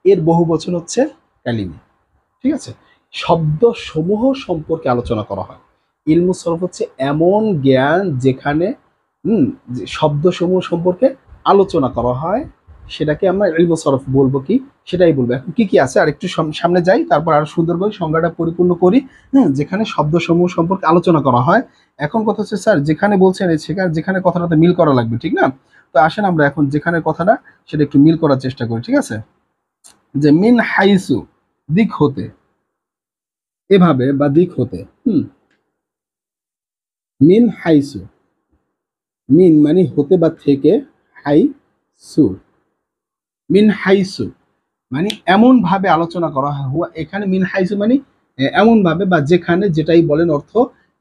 এর বহু বচন হচ্ছে কালিমি, ঠিক আছে। শব্দ সমূহ সম্পর্কে আলোচনা করা হয়। ইলমু সরফ হচ্ছে এমন জ্ঞান যেখানে যে শব্দ সমূহ সম্পর্কে আলোচনা করা হয়, সেটাকে আমরা ইলমু সরফ বলবো, কি সেটাই বলবো। এখন কি কি আছে আর একটু সামনে যাই, তারপর আরো সুন্দর করে সংজ্ঞাটা পরিপূর্ণ করি। যেখানে শব্দ সমূহ সম্পর্কে আলোচনা করা হয়। এখন কথা হচ্ছে স্যার যেখানে বলছেন সেখানে, যেখানে কথাটাতে মিল করা লাগবে, ঠিক না? তো আসেন আমরা এখন যেখানে কথাটা সেটা একটু মিল করার চেষ্টা করি, ঠিক আছে। যে মিন হাইসু দিক হতে, এভাবে বা দিক হতে, মিন হাইসু, মিন মানে হতে বা থেকে, হাই সু, মিন হাইসু মানে এমন ভাবে আলোচনা করা হয়, হুয়া এখানে মিন হাইসু মানে এমন ভাবে বা যেখানে, যেটাই বলেন অর্থ,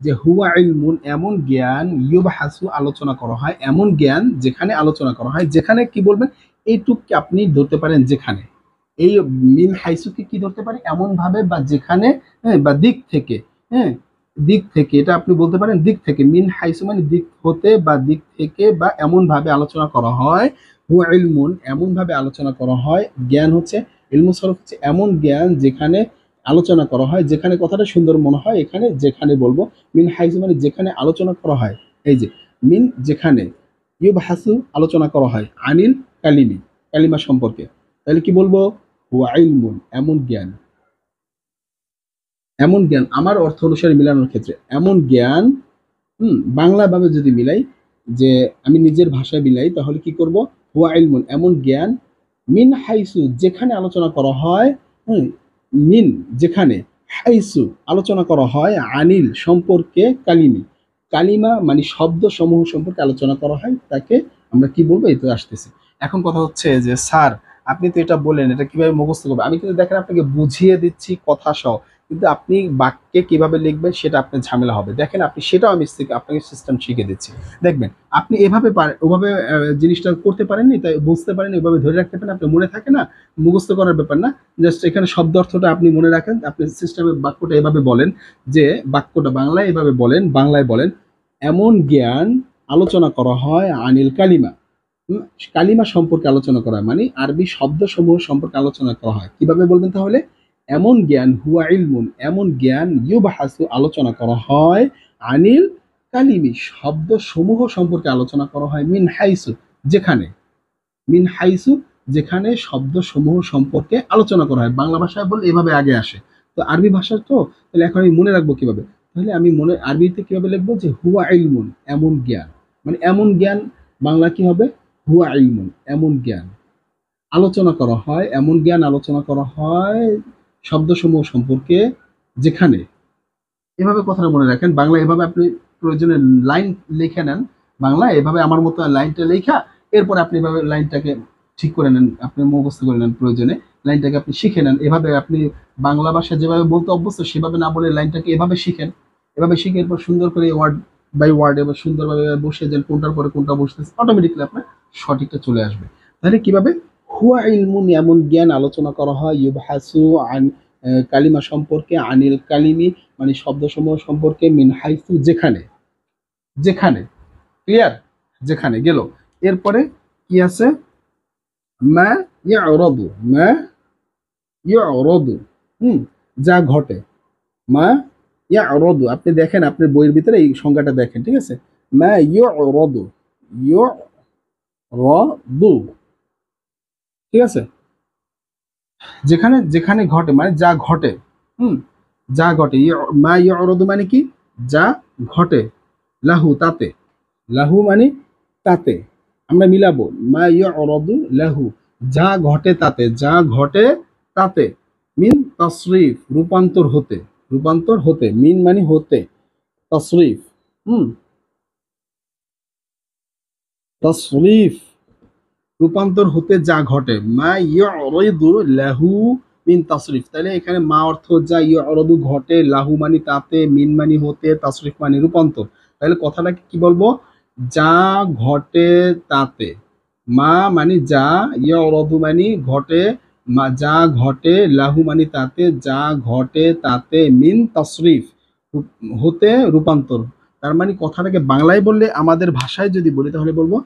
যে হুয়া ইলমুন এমন জ্ঞান, ইউবহাসু আলোচনা করা হয়, এমন জ্ঞান যেখানে আলোচনা করা হয়, যেখানে কি বলবেন এইটুকু আপনি ধরতে পারেন, যেখানে এই মিন হাইসুকে কি ধরতে পারে এমন ভাবে বা যেখানে, হ্যাঁ, বা দিক থেকে, হ্যাঁ, দিক থেকে এটা আপনি বলতে পারেন, দিক থেকে, মিন হাইসু মানে দিক হতে বা দিক থেকে বা এমন ভাবে আলোচনা করা হয়, হুয়া ইলমুন এমন ভাবে আলোচনা করা হয়, জ্ঞান হচ্ছে ইলমু সরফ হচ্ছে এমন জ্ঞান যেখানে আলোচনা করা হয়, যেখানে কথাটা সুন্দর মনে হয়, এখানে যেখানে বলবো, মিন হাইসু মানে যেখানে আলোচনা করা হয়, এই যে মিন যেখানে, ইউবহাসু আলোচনা করা হয়, আনিল কালিমি কালিমা সম্পর্কে, তাহলে কি বলবো? হুয়া ইলমুন এমন জ্ঞান, এমন জ্ঞান আমার অর্থ অনুসারে মিলানোর ক্ষেত্রে এমন জ্ঞান, বাংলা ভাবে যদি মিলাই, যে আমি নিজের ভাষায় মিলাই তাহলে কি করব? হুয়া ইলমুন এমন জ্ঞান, মিন হাইসু যেখানে আলোচনা করা হয়, হুম, মিন যেখানে, হাইসু আলোচনা করা হয়, আনিল সম্পর্কে, কালিমি কালিমা মানে শব্দ সমূহ সম্পর্কে আলোচনা করা হয়, তাকে আমরা কি বলবো? এই তো আসতেছি। এখন কথা হচ্ছে যে স্যার আপনি তো এটা বললেন, এটা কিভাবে মুখস্থ করবে? আমি কিন্তু দেখেন আপনাকে বুঝিয়ে দিচ্ছি কথা সহ, কিন্তু আপনি বাক্যে কিভাবে লিখবেন সেটা আপনার ঝামেলা হবে। দেখেন আপনি সেটাও আমি আপনাকে সিস্টেম শিখে দিচ্ছি। দেখবেন আপনি এভাবে ওভাবে জিনিসটা করতে পারেননি, তাই বুঝতে পারেননি, ওইভাবে ধরে রাখতে পারেন, আপনার মনে থাকে না, মুখস্থ করার ব্যাপার না। জাস্ট এখানে শব্দ অর্থটা আপনি মনে রাখেন, আপনি সিস্টেমে বাক্যটা এভাবে বলেন, যে বাক্যটা বাংলায় এভাবে বলেন, বাংলায় বলেন, এমন জ্ঞান আলোচনা করা হয়, আনিল কালিমা, কালিমা সম্পর্কে আলোচনা করা হয়, মানে আরবি শব্দ সমূহ সম্পর্কে আলোচনা করা হয়। কিভাবে বলবেন তাহলে? এমন জ্ঞান, হুয়া ইলমুন এমন জ্ঞান, ইউবহাসু আলোচনা করা হয়, আনিল কালিমি শব্দ সমূহ সম্পর্কে আলোচনা করা হয়, মিন হাইসু যেখানে, মিন হাইসু যেখানে শব্দ সমূহ সম্পর্কে আলোচনা করা হয়। বাংলা ভাষায় বললে এভাবে আগে আসে, তো আরবি ভাষা তো, তাহলে এখন আমি মনে রাখবো কিভাবে? তাহলে আমি মনে আরবিতে কিভাবে লিখবো? যে হুয়া ইলমুন এমন জ্ঞান, মানে এমন জ্ঞান, বাংলা কি হবে? হুয়া ইলমুন এমন জ্ঞান আলোচনা করা হয়, এমন জ্ঞান আলোচনা করা হয় শব্দসমূহ সম্পর্কে, যেখানে, এভাবে কথাটা মনে রাখেন। বাংলা এভাবে আপনি প্রয়োজনে লাইন লিখে নেন, বাংলা এভাবে আমার মতো লাইনটা লেখা, এরপর আপনি এভাবে লাইনটাকে ঠিক করে নেন, আপনি মুখস্থ করে নেন, প্রয়োজনে লাইনটাকে আপনি শিখে নেন। এভাবে আপনি বাংলা ভাষা যেভাবে বলতে অভ্যস্ত সেভাবে না বলে লাইনটাকে এভাবে শিখেন, এভাবে শিখে এরপর সুন্দর করে ওয়ার্ড বাই ওয়ার্ড এবার সুন্দরভাবে বসে যান, কোনটার পরে কোনটা বসতেছে, অটোমেটিকলি আপনার সঠিকটা চলে আসবে। তাহলে কিভাবে? হুয়া ইলমুন এমন জ্ঞান আলোচনা করা হয়, ইউবহাসু আন কালিমা সম্পর্কে, আনিল কালিমি মানে শব্দসমূহ সম্পর্কে, মিন হাইসু যেখানে, যেখানে, ক্লিয়ার, যেখানে গেল। এরপরে কি আছে? মা ইয়ারদু, মা ইয়ারদু, যা ঘটে, মা ইয়ারদু আপনি দেখেন আপনার বইয়ের ভিতরে এই সংজ্ঞাটা দেখেন, ঠিক আছে। মা ইয়ারদু, দু, ঠিক আছে। যেখানে যেখানে ঘটে মানে যা ঘটে, হুম, যা ঘটে, মা ইয়রদু মানে কি, যা ঘটে, লাহু তাতে, লাহু মানে তাতে, আমরা মিলাবো মা ইয়রদু লাহু, যা ঘটে তাতে, যা ঘটে তাতে, মিন তসরিফ রূপান্তর হতে, রূপান্তর হতে, মিন মানে হতে, তসরিফ, হুম, তসরিফ রূপান্তর হতে যা ঘটে, মা ইয়রিদু লাহু মিন তাসরিফ, তাহলে এখানে মা অর্থ যা, ইয়রদু ঘটে, লাহু মানে তাতে, মিন মানে হতে, তাসরিফ মানে রূপান্তর। তাহলে কথাটাকে কি বলবো, যা ঘটে তাতে, মা মানে যা, ইয়রদু মানে ঘটে, মা যা ঘটে, লাহু মানে তাতে, যা ঘটে তাতে, মিন তাসরিফ হতে রূপান্তর। তার মানে কথাটাকে বাংলায় বললে, আমাদের ভাষায় যদি বলি তাহলে বলবো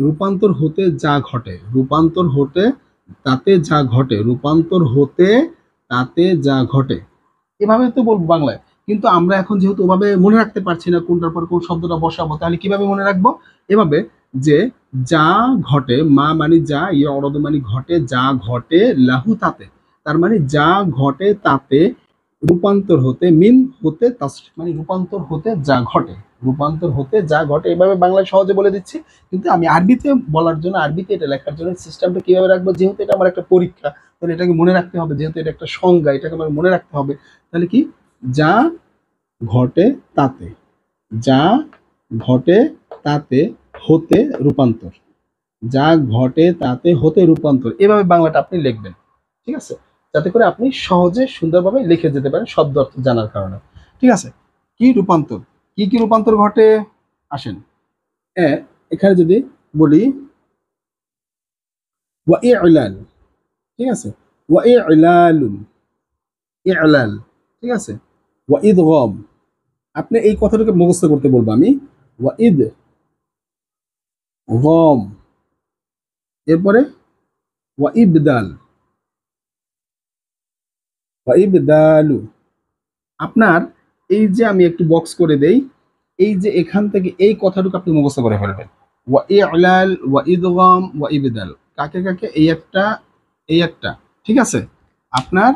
রূপান্তর হতে যা ঘটে, রূপান্তর হতে তাতে যা ঘটে, রূপান্তর হতে তাতে যা ঘটে, এভাবে তো বলবো বাংলায়। কিন্তু আমরা এখন যেহেতু ওভাবে মনে রাখতে পারছি না কোনটার পর কোন শব্দটা বসাবো, তাহলে কিভাবে মনে রাখবো, এভাবে যে যা ঘটে, মা মানে যা, ইয়ে অরদ মানে ঘটে, যা ঘটে, লাহু তাতে, তার মানে যা ঘটে তাতে রূপান্তর হতে, মিন হতে তাসরিফ মানে রূপান্তর হতে যা ঘটে, রূপান্তর হতে যা ঘটে, এভাবে বাংলায় সহজে বলে দিচ্ছি। কিন্তু আমি আরবিতে বলার জন্য, আরবিতে এটা লেখার জন্য সিস্টেমটা কিভাবে রাখবো, যেহেতু এটা আমার একটা পরীক্ষা, তাহলে এটাকে মনে রাখতে হবে, যেহেতু এটা একটা সংজ্ঞা, এটাকে আমার মনে রাখতে হবে। তাহলে কি, যা ঘটে তাতে, যা ঘটে তাতে হতে রূপান্তর, যা ঘটে তাতে হতে রূপান্তর, এভাবে বাংলাটা আপনি লিখবেন, ঠিক আছে, যাতে করে আপনি সহজে সুন্দরভাবে লিখে যেতে পারেন শব্দ অর্থ জানার কারণে, ঠিক আছে। কি রূপান্তর, কি কি রূপান্তর ঘটে, আসেন। এখানে যদি বলি ওয়া ইলাল, ঠিক আছে, ওয়া ইলালুন, ইলাল, ঠিক আছে, ওয়া ইদগাম, আপনি এই কথাটাকে মুখস্থ করতে বলবো আমি, ওয়া ইদ গম, এরপরে ওয়া ইবদাল, ওয়া ইবদালু, আপনার এই যে আমি একটু বক্স করে দেই, এই যে এখান থেকে এই কথাটুকু আপনি মুখস্থ করে ফেলবেন, ওয়া ইলাল, ওয়া ইদগাম, ওয়া ইবদাল, কাকে কাকে, এই একটা, এই একটা, ঠিক আছে। আপনার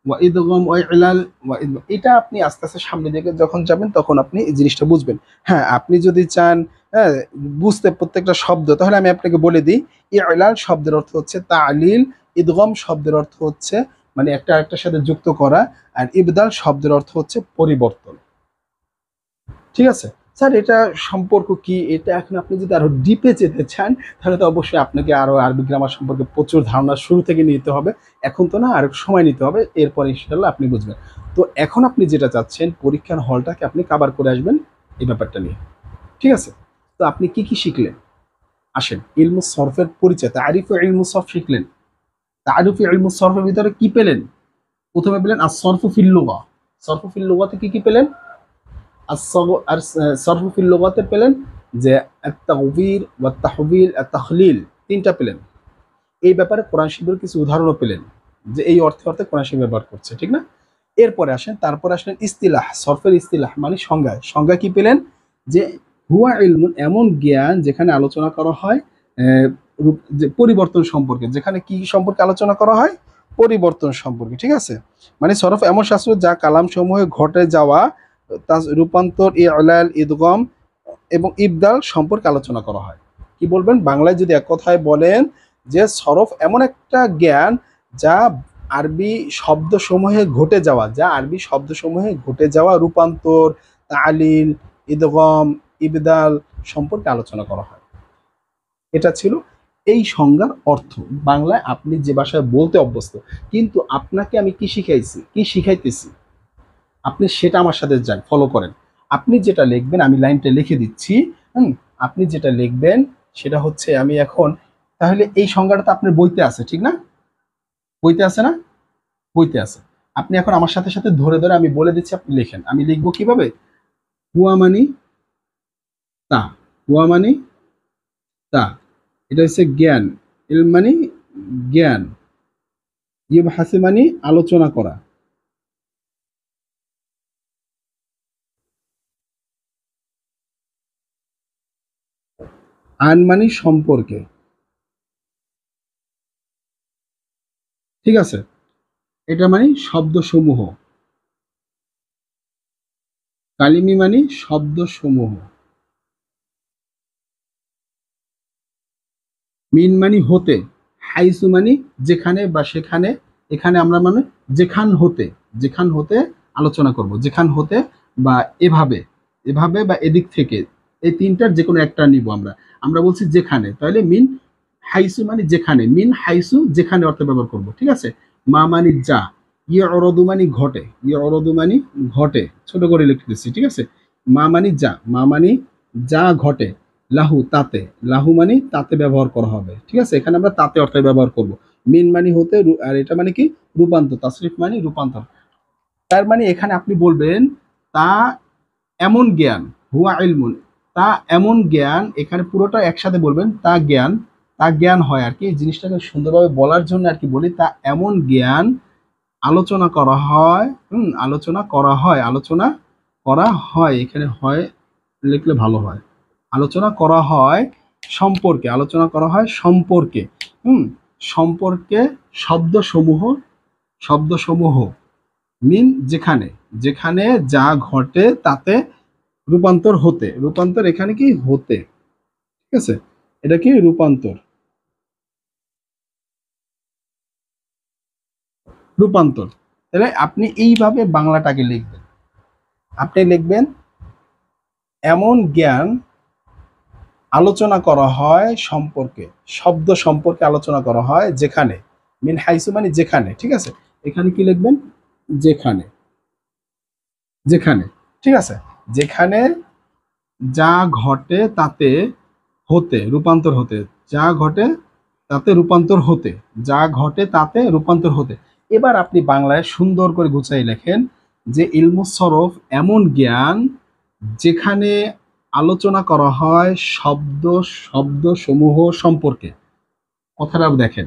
ওয়া ইদগাম, ওয়া ইলাল, ওয়া ইদগাম, এটা আপনি আস্তে আস্তে সামনে দিকে যখন যাবেন তখন আপনি এই জিনিসটা বুঝবেন। হ্যাঁ, আপনি যদি চান, হ্যাঁ, বুঝতে প্রত্যেকটা শব্দ, তাহলে আমি আপনাকে বলে দিই, ইলাল শব্দের অর্থ হচ্ছে তালিল, ইদগাম শব্দের অর্থ হচ্ছে মানে একটা আরেকটার সাথে যুক্ত করা, আর ইবদাল শব্দের অর্থ হচ্ছে পরিবর্তন, ঠিক আছে। স্যার এটা সম্পর্ক কি, এটা এখন আপনি যদি আরো ডিপে যেতে চান তাহলে তো অবশ্যই আপনাকে আরো আরবি গ্রামার সম্পর্কে প্রচুর ধারণা শুরু থেকে নিতে হবে, এখন তো না, আর সময় নিতে হবে, এরপর ইনশাল্লাহ আপনি বুঝবেন। তো এখন আপনি যেটা চাচ্ছেন, পরীক্ষার হলটাকে আপনি কাভার করে আসবেন এই ব্যাপারটা নিয়ে, ঠিক আছে। তো আপনি কি কি শিখলেন, আসেন ইলমু সরফের পরিচয়, তারিফ ও ইলমু সরফ শিখলেন, তারিফ ও ইলমু সরফের ভিতরে কি পেলেন, প্রথমে পেলেন আর সরফু ফিল লুগা, সরফু ফিল লুগাতে কি কি পেলেন, আর সরফ ফিল লুগাতে পেলেন যে আত-তাগয়ির ওয়া তাহবিল আত-তাখলিল, তিনটা পেলেন। এই ব্যাপারে কোরআন শরীফের কিছু উদাহরণও পেলেন যে এই অর্থে অর্থে কোরআন শরীফ ব্যবহার করছে, ঠিক না। এরপরে আসেন, তারপরে আসলেন ইস্তিলাহ, সরফের ইস্তিলাহ মানে সংজ্ঞা, সংজ্ঞা কি পেলেন, যে হুয়া ইলমুন এমন জ্ঞান যেখানে আলোচনা করা হয় যে পরিবর্তন সম্পর্কে, যেখানে কি সম্পর্কে আলোচনা করা হয়, পরিবর্তন সম্পর্কে, ঠিক আছে। মানে সরফ এমন শাস্ত্র যা কালাম সমূহে ঘটে যাওয়া রূপান্তর, ইলাল, ইদগম এবং ইবদাল সম্পর্কে আলোচনা করা হয়। কি বলবেন বাংলায় যদি এক কথায় বলেন, যে সরফ এমন একটা জ্ঞান যা আরবি শব্দসমূহে ঘটে যাওয়া, যা আরবি শব্দসমূহে ঘটে যাওয়া রূপান্তর, তালিল, ইদগম, ইবদাল সম্পর্কে আলোচনা করা হয়। এটা ছিল এই সংজ্ঞার অর্থ, বাংলায় আপনি যে ভাষায় বলতে অভ্যস্ত। কিন্তু আপনাকে আমি কি শিখাইছি, কি শিখাইতেছি, আপনি সেটা আমার সাথে যান, ফলো করেন। আপনি যেটা লিখবেন আমি লাইনটা লিখে দিচ্ছি, হুম, আপনি যেটা লিখবেন সেটা হচ্ছে, আমি এখন, তাহলে এই সংজ্ঞাটা তো আপনার বইতে আছে, ঠিক না, বইতে আছে না, বইতে আছে। আপনি এখন আমার সাথে সাথে ধরে ধরে আমি বলে দিচ্ছি, আপনি লিখেন, আমি লিখবো কিভাবে, হুয়া মানি তা, হুয়া মানি তা, এটা হচ্ছে জ্ঞান, ইল মানি জ্ঞান, ইবহাসি মানি আলোচনা করা, আন মানে সম্পর্কে, ঠিক আছে, এটা মানে শব্দসমূহ, কালিমি মানে শব্দসমূহ, মিন মানে হতে, হাইসু মানে যেখানে বা সেখানে, এখানে আমরা মানে যেখান হতে, যেখান হতে আলোচনা করব, যেখান হতে বা এভাবে, এভাবে বা এদিক থেকে, এই তিনটার যে কোনো একটা নিব আমরা। আমরা বলছি যেখানে, তাহলে মিন হাইসু মানে যেখানে, মিন হাইসু যেখানে অর্থে ব্যবহার করব, ঠিক আছে। মা মানে যা, ইয়ে অরদু মানে ঘটে, ইয়ে অরদু মানে ঘটে, ছোট করে লিখতেছি, ঠিক আছে। মা মানে যা, মা মানে যা ঘটে, লাহু তাতে, লাহু মানে তাতে ব্যবহার করা হবে, ঠিক আছে, এখানে আমরা তাতে অর্থে ব্যবহার করব। মিন মানে হতে, আর এটা মানে কি রূপান্তর, তাসরিফ মানে রূপান্তর। তার মানে এখানে আপনি বলবেন তা এমন জ্ঞান, হুয়া ইলমুন, তা এমন জ্ঞান, এখানে পুরোটা একসাথে বলবেন, তা জ্ঞান, তা জ্ঞান হয় আর কি, এই জিনিসটাকে সুন্দরভাবে বলার জন্য আর কি বলি, তা এমন জ্ঞান আলোচনা করা হয়, আলোচনা করা হয়, আলোচনা করা হয়, এখানে হয় লিখলে ভালো হয়, আলোচনা করা হয় সম্পর্কে, আলোচনা করা হয় সম্পর্কে, হুম সম্পর্কে, শব্দসমূহ, শব্দসমূহ, মিন যেখানে, যেখানে যা ঘটে তাতে রূপান্তর হতে, রূপান্তর এখানে কি হতে, ঠিক আছে, এটা কি রূপান্তর, রূপান্তর। তাহলে আপনি এইভাবে বাংলাটাকে লিখবেন, আপনি লিখবেন এমন জ্ঞান আলোচনা করা হয় সম্পর্কে, শব্দ সম্পর্কে আলোচনা করা হয় যেখানে, মিন হাইসু মানে যেখানে, ঠিক আছে, এখানে কি লিখবেন, যেখানে, যেখানে, ঠিক আছে, যেখানে যা ঘটে তাতে হতে, রূপান্তর হতে, যা ঘটে তাতে রূপান্তর হতে, যা ঘটে তাতে রূপান্তর হতে। এবার আপনি বাংলায় সুন্দর করে গুছাই লেখেন যে ইলমুস সরফ এমন জ্ঞান যেখানে আলোচনা করা হয় শব্দ, শব্দ সমূহ সম্পর্কে। কথাটা দেখেন,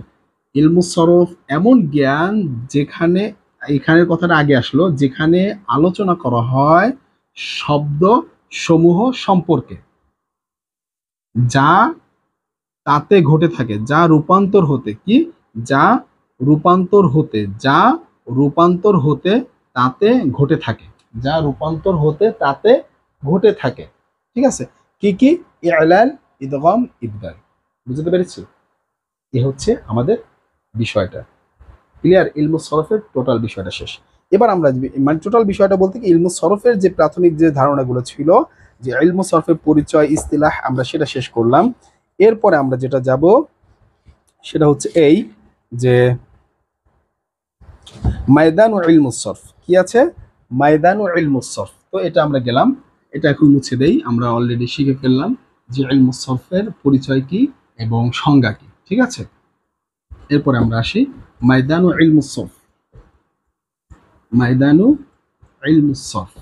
ইলমুস সরফ এমন জ্ঞান যেখানে, এখানের কথাটা আগে আসলো, যেখানে আলোচনা করা হয় শব্দ সমূহ সম্পর্কে, যা তাতে ঘটে থাকে, যা রূপান্তর হতে কি, যা রূপান্তর হতে, যা রূপান্তর হতে তাতে ঘটে থাকে, যা রূপান্তর হতে তাতে ঘটে থাকে, ঠিক আছে। কি কি, ইলাল, ইদগাম, ইবদাল, বুঝতে পেরেছি, এ হচ্ছে আমাদের বিষয়টা, ক্লিয়ার, ইলমুস সরফের টোটাল বিষয়টা শেষ। এবার আমরা মানে টোটাল বিষয়টা বলতে কি, ইলমুস সরফের যে প্রাথমিক যে ধারণাগুলো ছিল, যে ইলমুস সরফের পরিচয়, ইস্তিলাহ, আমরা সেটা শেষ করলাম। এরপরে আমরা যেটা যাব সেটা হচ্ছে এই যে ময়দান ও ইলমুস সরফ কি আছে, ময়দান ও ইলমুস সরফ, তো এটা আমরা গেলাম, এটা এখন মুছে দেই, আমরা অলরেডি শিখে ফেললাম যে ইলমুস সরফের পরিচয় কি এবং সংজ্ঞা কি, ঠিক আছে। এরপরে আমরা আসি ময়দান ও ইলমুস সরফ, ময়দান ও ইলমুস সরফ।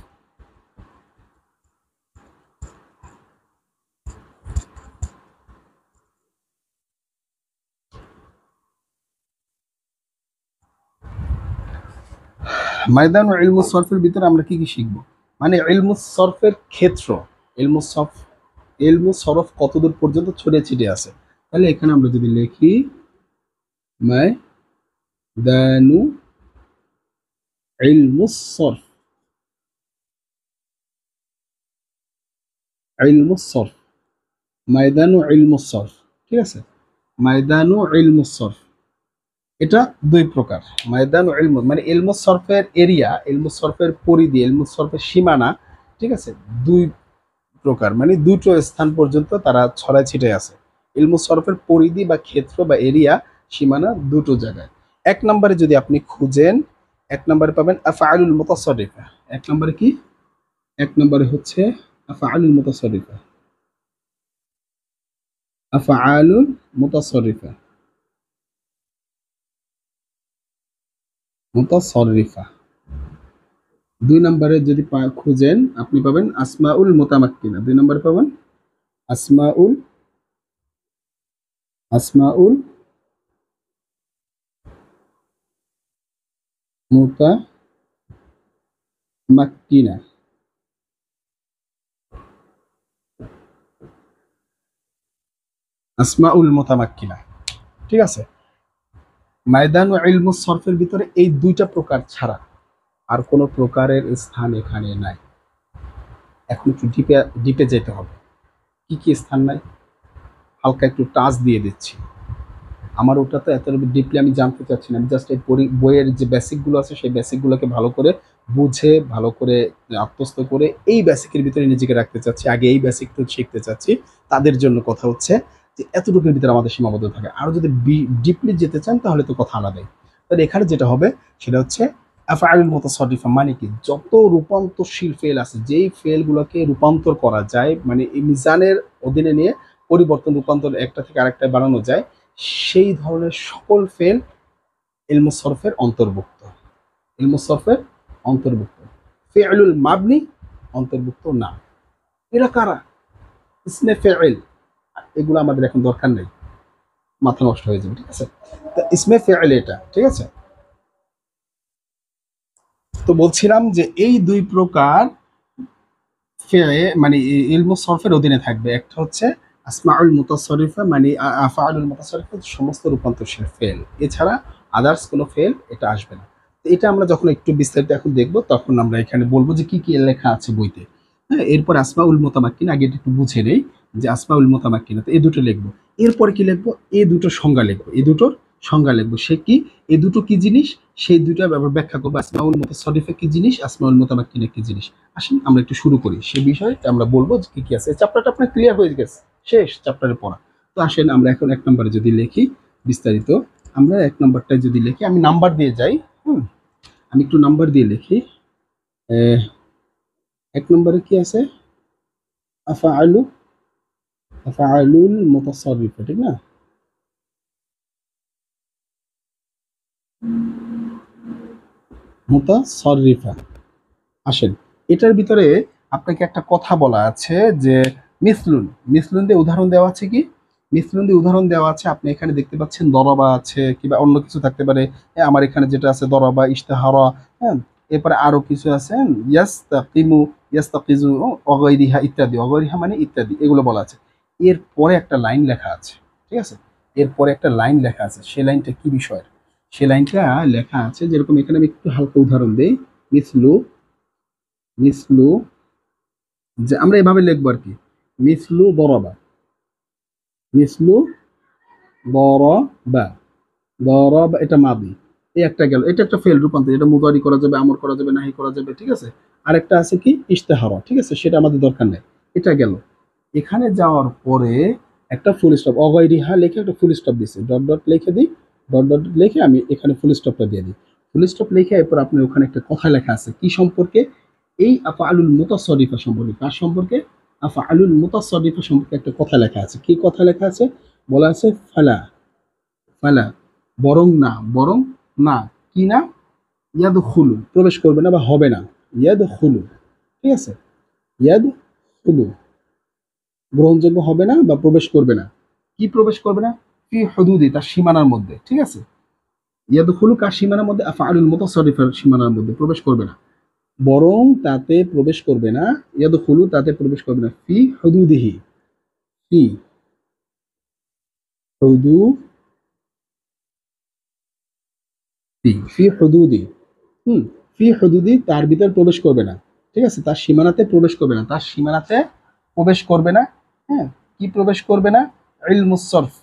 ময়দান ও ইলমুস সরফের ভিতরে আমরা কি কি শিখবো, মানে ইলমুস সরফের ক্ষেত্র, ইলমুস সরফ, ইলমুস সরফ কতদূর পর্যন্ত ছড়িয়ে ছিটিয়ে আছে। তাহলে এখানে আমরা যদি লিখি ময়দান ও ইলমুস সরফ, ইলমুস সরফ, ময়দান ও ইলমুস সরফ, ঠিক আছে, ময়দান ও ইলমুস সরফ, এটা দুই প্রকার, ময়দান ও ইলমুস মানে ইলমুস সরফের এরিয়া, ইলমুস সরফের পরিধি, ইলমুস সরফের সীমানা, ঠিক আছে, দুই প্রকার, মানে দুটো স্থান পর্যন্ত তারা ছড়ায় ছিটে আছে। ইলমুস সরফের পরিধি বা ক্ষেত্র বা এরিয়া, সীমানা দুটো জায়গায়। এক নম্বরে যদি আপনি খুঁজেন, এক নম্বরে পাবেন আফআলুল মুতাসাররিফা, এক নম্বরে কি, এক নম্বরে হচ্ছে আফআলুল মুতাসাররিফা, আফআলুল মুতাসাররিফা, মুতাসাররিফা। দুই নম্বরে যদি খুঁজেন আপনি পাবেন আসমাউল মুতামাক্কিনা, দুই নম্বরে পাবেন আসমাউল, আসমাউল মুতামাক্কিনা, আসমাউল মুতামাক্কিনা। ঠিক আছে, ময়দান ও ইলমুস সরফের ভিতরে এই দুইটা প্রকার ছাড়া আর কোনো প্রকারের স্থান এখানে নাই। এখন একটু ডিপে ডিপে যেতে হবে। কি কি স্থান নাই হালকা একটু টাচ দিয়ে দিচ্ছি। আমার ওটা তো এত ডিপলি আমি জানতে চাচ্ছি না, আমি জাস্ট এই বইয়ের যে বেসিকগুলো আছে সেই বেসিকগুলোকে ভালো করে বুঝে ভালো করে আত্মস্থ করে এই বেসিকের ভিতরে নিজেকে রাখতে চাচ্ছি। আগে এই বেসিকটা শিখতে চাচ্ছি। তাদের জন্য কথা হচ্ছে যে এতটুকুর ভিতরে আমাদের সীমাবদ্ধ থাকে, আরও যদি ডিপলি যেতে চান তাহলে তো কথা আলাদাই। তাহলে এখানে যেটা হবে সেটা হচ্ছে আফআলুল মুতাসাররিফা, মানে কি যত রূপান্তরশীল ফেল আছে, যেই ফেলগুলোকে রূপান্তর করা যায়, মানে এই মিজানের অধীনে নিয়ে পরিবর্তন রূপান্তর একটা থেকে আরেকটায় বানানো যায়, সেই ধরনের সকল ফেল ইলমু সরফের অন্তর্ভুক্ত। ইলমু সরফের অন্তর্ভুক্ত। ফেলুল মাবনি অন্তর্ভুক্ত না। এরা কারা? ইসমে ফেল, এগুলো আমাদের এখন দরকার নেই, মাথা নষ্ট হয়ে যাবে। ঠিক আছে, তো ইসমে ফেল এটা। ঠিক আছে, তো বলছিলাম যে এই দুই প্রকার মানে ইলমু সরফের অধীনে থাকবে। একটা হচ্ছে আসমাউল মুতাসরিফা, মানে আফআলুল মুতাসরিফা, সমস্ত রূপান্তরশীল ফেল, এছাড়া আদার্স কোনো ফেল এটা আসবে না। তো এটা আমরা যখন একটু বিস্তারিত এখন দেখব তখন আমরা এখানে বলবো যে কি কি লেখা আছে বইতে। হ্যাঁ, এরপর আসমাউল মুতামাক্কিন আগে একটু বুঝে নেই যে আসমাউল মুতামাক্কিন, তো এই দুটো লিখবো। এরপর কি লিখবো? এই দুটো সংজ্ঞা লিখবো, এই দুটোর সংজ্ঞা লিখবো। সে কি, এই দুটো কি জিনিস, সেই দুটো ব্যাখ্যা করবো। আসমাউল মুতাসরিফা কি জিনিস, আসমাউল মুতামাক্কিন কি জিনিস। আসেন আমরা একটু শুরু করি, সে বিষয়ে আমরা বলবো যে কি কি আছে। চ্যাপ্টারটা আপনার ক্লিয়ার হয়ে গেছে, শেষ চ্যাপ্টারের পড়া। তো আসেন আমরা এখন এক নম্বরে যদি লিখি বিস্তারিত, আমরা এক নম্বরটায় যদি লিখি, আমি নাম্বার দিয়ে যাই। হুম, আমি একটু নাম্বার দিয়ে লিখি। এক নম্বরে কি আছে? আফআলু, আফআলুল মুতাসাররিফা, ঠিক না? মুতাসাররিফা। আসেন, এটার ভিতরে আপনাকে একটা কথা বলা আছে যে মিসলুন, মিসলুন দিয়ে উদাহরণ দেওয়া আছে। কি মিসলুন দিয়ে উদাহরণ দেওয়া আছে? আপনি এখানে দেখতে পাচ্ছেন দরবা আছে, কিংবা অন্য কিছু থাকতে পারে। আমার এখানে যেটা আছে দরবা, ইশতেহারা, হ্যাঁ, এরপরে আরো কিছু আছে, ইয়াস্তাকিমু, ইয়াস্তাকিজু, অগৈরিহা ইত্যাদি। অগৈরিহা মানে ইত্যাদি, এগুলো বলা আছে। এরপরে একটা লাইন লেখা আছে। ঠিক আছে, এরপরে একটা লাইন লেখা আছে। সেই লাইনটা কি বিষয়? সেই লাইনটা লেখা আছে যেরকম, এখানে আমি একটু হালকা উদাহরণ দেই। মিসলু, মিসলু, যে আমরা এভাবে লিখবো আর কি, মিসলু দরবা, মিসলু দরবা, দরবা এটা মাদি। এই একটা গেল, এটা একটা ফেল রূপান্তর, এটা মুদারি করা যাবে, আমর করা যাবে, নাহি করা যাবে। ঠিক আছে, আরেকটা আছে কি ইশতেহারা। ঠিক আছে, সেটা আমাদের দরকার নেই। এটা গেল। এখানে যাওয়ার পরে একটা ফুল স্টপ, অগৈরিহা লিখে একটা ফুল স্টপ দিছে, ডট ডট লিখে দিই, ডট ডট লিখে আমি এখানে ফুল স্টপটা দিয়ে দিই। ফুল স্টপ লিখে এরপর আপনার ওখানে একটা কথা লেখা আছে কি সম্পর্কে? এই আফআলুল মুতাসাররিফা সম্পর্কে। কার সম্পর্কে? আফআলুল মুতাসাররিফা সম্পর্কে একটা কথা লেখা আছে। কি কথা লেখা আছে? বলা আছে ফালা, ফালা, বরং না, বরং না, কি না? ইয়াদখুলু, প্রবেশ করবে না বা হবে না। ইয়াদখুলু, ঠিক আছে, ইয়াদখুলু, গ্রহণযোগ্য হবে না বা প্রবেশ করবে না। কি প্রবেশ করবে না? ফি হুদুদি, তার সীমানার মধ্যে। ঠিক আছে, ইয়াদখুলু কার সীমানার মধ্যে? আফআলুল মুতাসাররিফার সীমানার মধ্যে প্রবেশ করবে না, বরং তাতে প্রবেশ করবে না। ইয়াদখুলু, তাতে প্রবেশ করবে না। ফি হুদুদিহি, ফি হুদুদি, ফি হুদুদি, হুম, ফি হুদুদি, তার ভিতর প্রবেশ করবে না। ঠিক আছে, তার সীমানাতে প্রবেশ করবে না, তার সীমানাতে প্রবেশ করবে না। হ্যাঁ, কি প্রবেশ করবে না? ইলমুস সরফ,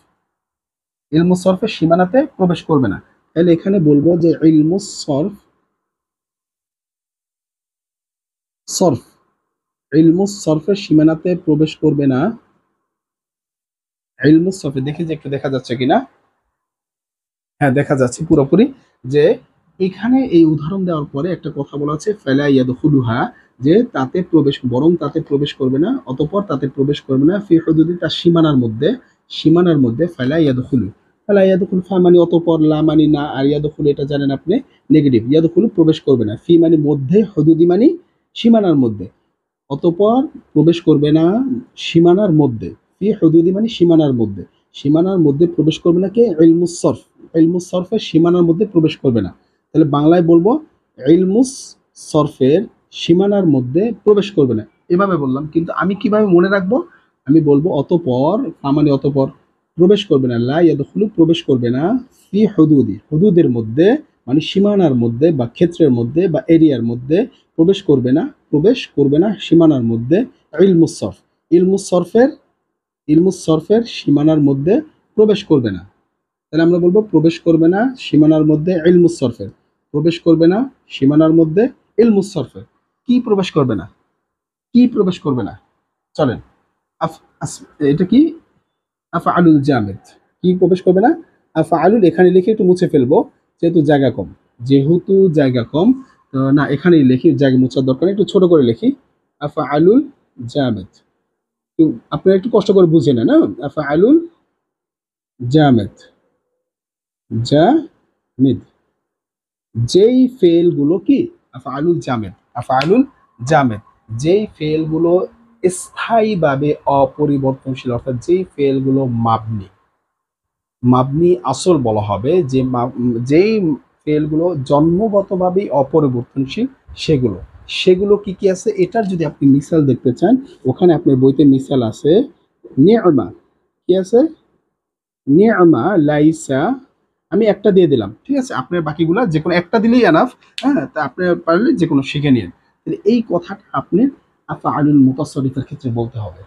ইলমুস সরফের সীমানাতে প্রবেশ করবে না। তাহলে এখানে বলবো যে ইলমুস সরফ, সরফ, ইলমুস সরফের সীমানাতে প্রবেশ করবে না। ইলমুস সরফে দেখি যে একটু দেখা যাচ্ছে কিনা। হ্যাঁ, দেখা যাচ্ছে পুরোপুরি। যে এখানে এই উদাহরণ দেওয়ার পরে একটা কথা বলা আছে, ফালা ইয়াদখুলুহা, যে তাতে প্রবেশ, বরং তাতে প্রবেশ করবে না, অতঃপর তাতে প্রবেশ করবে না। ফি হুদুদি, তার সীমানার মধ্যে, সীমানার মধ্যে। ফালা ইয়াদখুলু, ফালা ইয়াদখুলু, ফা মানে অতঃপর, লা মানে না, আর ইয়াদখুলু এটা জানেন আপনি নেগেটিভ। ইয়াদখুলু প্রবেশ করবে না, ফি মানে মধ্যে, হুদুদি মানে সীমানার মধ্যে, অতঃপর প্রবেশ করবে না সীমানার মধ্যে। ফি হুদুদি মানে সীমানার মধ্যে, সীমানার মধ্যে প্রবেশ করবে না। কে? ইলমুস সরফ, ইলমুস সরফের সীমানার মধ্যে প্রবেশ করবে না। তাহলে বাংলায় বলবো ইলমুস সরফের সীমানার মধ্যে প্রবেশ করবে না। এভাবে বললাম, কিন্তু আমি কিভাবে মনে রাখবো? আমি বলবো অতঃপর, মানে অতঃপর, প্রবেশ করবে না, লা ইয়াদখুলু প্রবেশ করবে না, ফি হুদুদি হুদুদের মধ্যে মানে সীমানার মধ্যে বা ক্ষেত্রের মধ্যে বা এরিয়ার মধ্যে প্রবেশ করবে না সীমানার মধ্যে ইলমুস সরফ ইলমুস সরফের সীমানার মধ্যে প্রবেশ করবে না। তাহলে আমরা বলবো প্রবেশ করবে না সীমানার মধ্যে ইলমুস সরফের, প্রবেশ করবে না সীমানার মধ্যে ইলমুস সরফের। কি প্রবেশ করবে না, কি প্রবেশ করবে না, চলেন এটা কি আফআলুল জামিদ, কি প্রবেশ করবে না, আফআলুল এখানে লিখে একটু মুছে ফেলবো যেহেতু জায়গা কম তো না এখানেই লিখি, জায়গা মুছার দরকার নেই, একটু ছোট করে লিখি আফআলুল জামিদ। একটু আপনারা একটু কষ্ট করে বুঝে নেন, আফআলুল জামিদ জামিদ যেই ফেলগুলো কি আফআলুল জামিদ যেই ফেলগুলো স্থায়ীভাবে অপরিবর্তনশীল, অর্থাৎ যেই ফেলগুলো মাবনি আসল বলা হবে, যেই ফেলগুলো জন্মগতভাবেই অপরিবর্তনশীল সেগুলো কি কি আছে, এটার যদি আপনি মিসাল দেখতে চান ওখানে আপনার বইতে মিসাল আছে। নি'মা কি আছে, নি'মা লাইসা, আমি একটা দিয়ে দিলাম, ঠিক আছে, আপনার বাকিগুলা যে কোনো একটা দিলেই এনাফ। হ্যাঁ, তা আপনি পারলে যে কোনো শিখে নিন। তাহলে এই কথাটা আপনি আফআলুল মুতাসাররিফের ক্ষেত্রে বলতে হবে,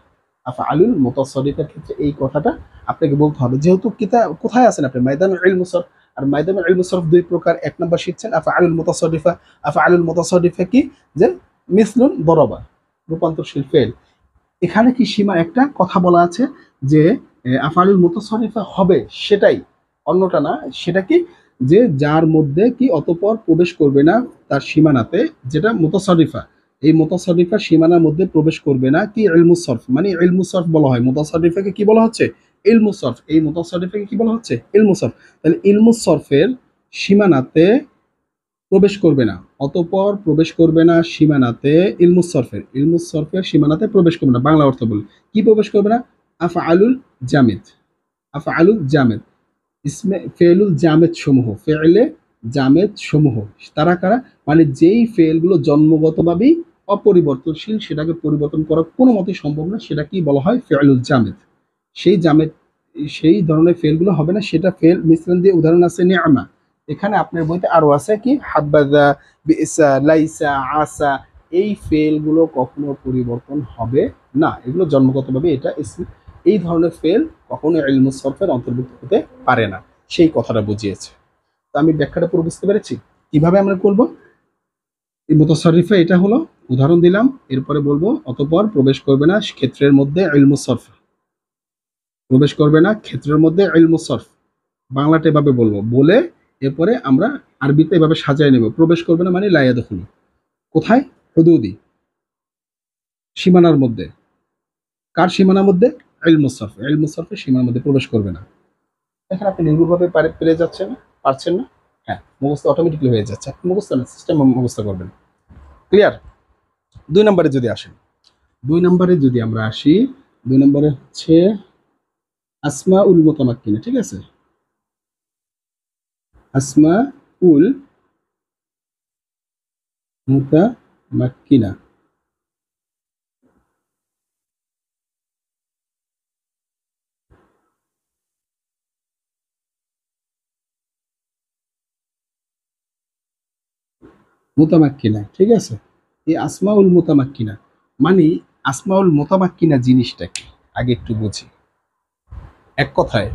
আফআলুল মুতাসাররিফের ক্ষেত্রে এই কথাটা আপনাকে বলতে হবে। যেহেতু কোথায় আছেন আপনি, ময়দানুল ইলম সরফ, আর ময়দানুল ইলম সরফ দুই প্রকার। এক নাম্বার শিখছেন আফআলুল মুতাসাররিফা। আফআলুল মুতাসাররিফা কি, যে মিসলুন দরাবা, রূপান্তরশীল ফেল। এখানে কি সীমা একটা কথা বলা আছে যে আফআলুল মুতাসাররিফা হবে সেটাই, অন্যটা না। সেটা কি, যে যার মধ্যে কি অতঃপর প্রবেশ করবে না তার সীমানাতে, যেটা মুতাসাররিফা, এই মুতাসাররিফা সীমানার মধ্যে প্রবেশ করবে না কি ইলমুস সরফ, মানে ইলমুস সরফ বলা হয় মুতাসাররিফাকে, কি বলা হচ্ছে, ইলমুস সরফ। এই মুতাসাররিফাকে কি বলা হচ্ছে, ইলমুস সরফ। তাহলে ইলমুস সরফের সীমানাতে প্রবেশ করবে না, অতঃপর প্রবেশ করবে না সীমানাতে ইলমুস সরফের সীমানাতে প্রবেশ করবে না। বাংলা অর্থ বলি, কি প্রবেশ করবে না, আফআলুল জামিদ, আফআলুল জামিদ ইসমে ফেলুল জামেদ সমূহ, ফেলে জামেদ সমূহ তারা কারা, মানে যেই ফেলগুলো জন্মগতভাবেই অপরিবর্তনশীল, সেটাকে পরিবর্তন করা কোনো মতেই সম্ভব না, সেটা কি বলা হয়, ফেলুল জামেদ। সেই ধরনের ফেলগুলো হবে না, সেটা ফেল মিশ্রণ দিয়ে উদাহরণ আছে নি'মা। এখানে আপনার বইতে আরো আছে কি হাব্বাদা, বিসা, লাইসা, আসা, এই ফেলগুলো কখনো পরিবর্তন হবে না, এগুলো জন্মগতভাবে এটা এই ধরনের ফেল কখনো ইলমুস সরফের অন্তর্ভুক্ত হতে পারে না, সেই কথাটা বুঝিয়েছে। তো আমি ব্যাখ্যাটা পুরো বুঝতে পেরেছি, কিভাবে আমরা করব। এই মুতাসাররিফা এটা হলো উদাহরণ দিলাম, এরপরে বলবো অতঃপর প্রবেশ করবে না ক্ষেত্রের মধ্যে ইলমুস সরফ, প্রবেশ করবে না ক্ষেত্রের মধ্যে ইলমুস সরফ, বাংলাটা এভাবে বলবো, বলে এরপরে আমরা আরবিতে এভাবে সাজায় নেব। প্রবেশ করবে না মানে লা ইয়াদখুলু, কোথায়, হুদুদি সীমানার মধ্যে, কার সীমানার মধ্যে, ইলমুস সরফের সীমানার মধ্যে প্রবেশ করবে না। এখানে আপনি নির্ভুলভাবে পেরে যাচ্ছেন, পারছেন না, হ্যাঁ মুখস্থ অটোমেটিকলি হয়ে যাচ্ছে, আপনি মুখস্থ না সিস্টেম মুখস্থ করবেন। ক্লিয়ার। 2 নম্বরে যদি আসেন, 2 নম্বরে যদি আমরা আসি, 2 নম্বরে হচ্ছে আসমা উল মুতামাক্কিনা, ঠিক আছে, আসমা উল মুতামাক্কিনা। মুতামাক্কিনা, ঠিক আছে, এই আসমাউল মুতামাক্কিনা মানে, আসমাউল মুতামাক্কিনা জিনিসটা কি আগে একটু বুঝি। এক কথায়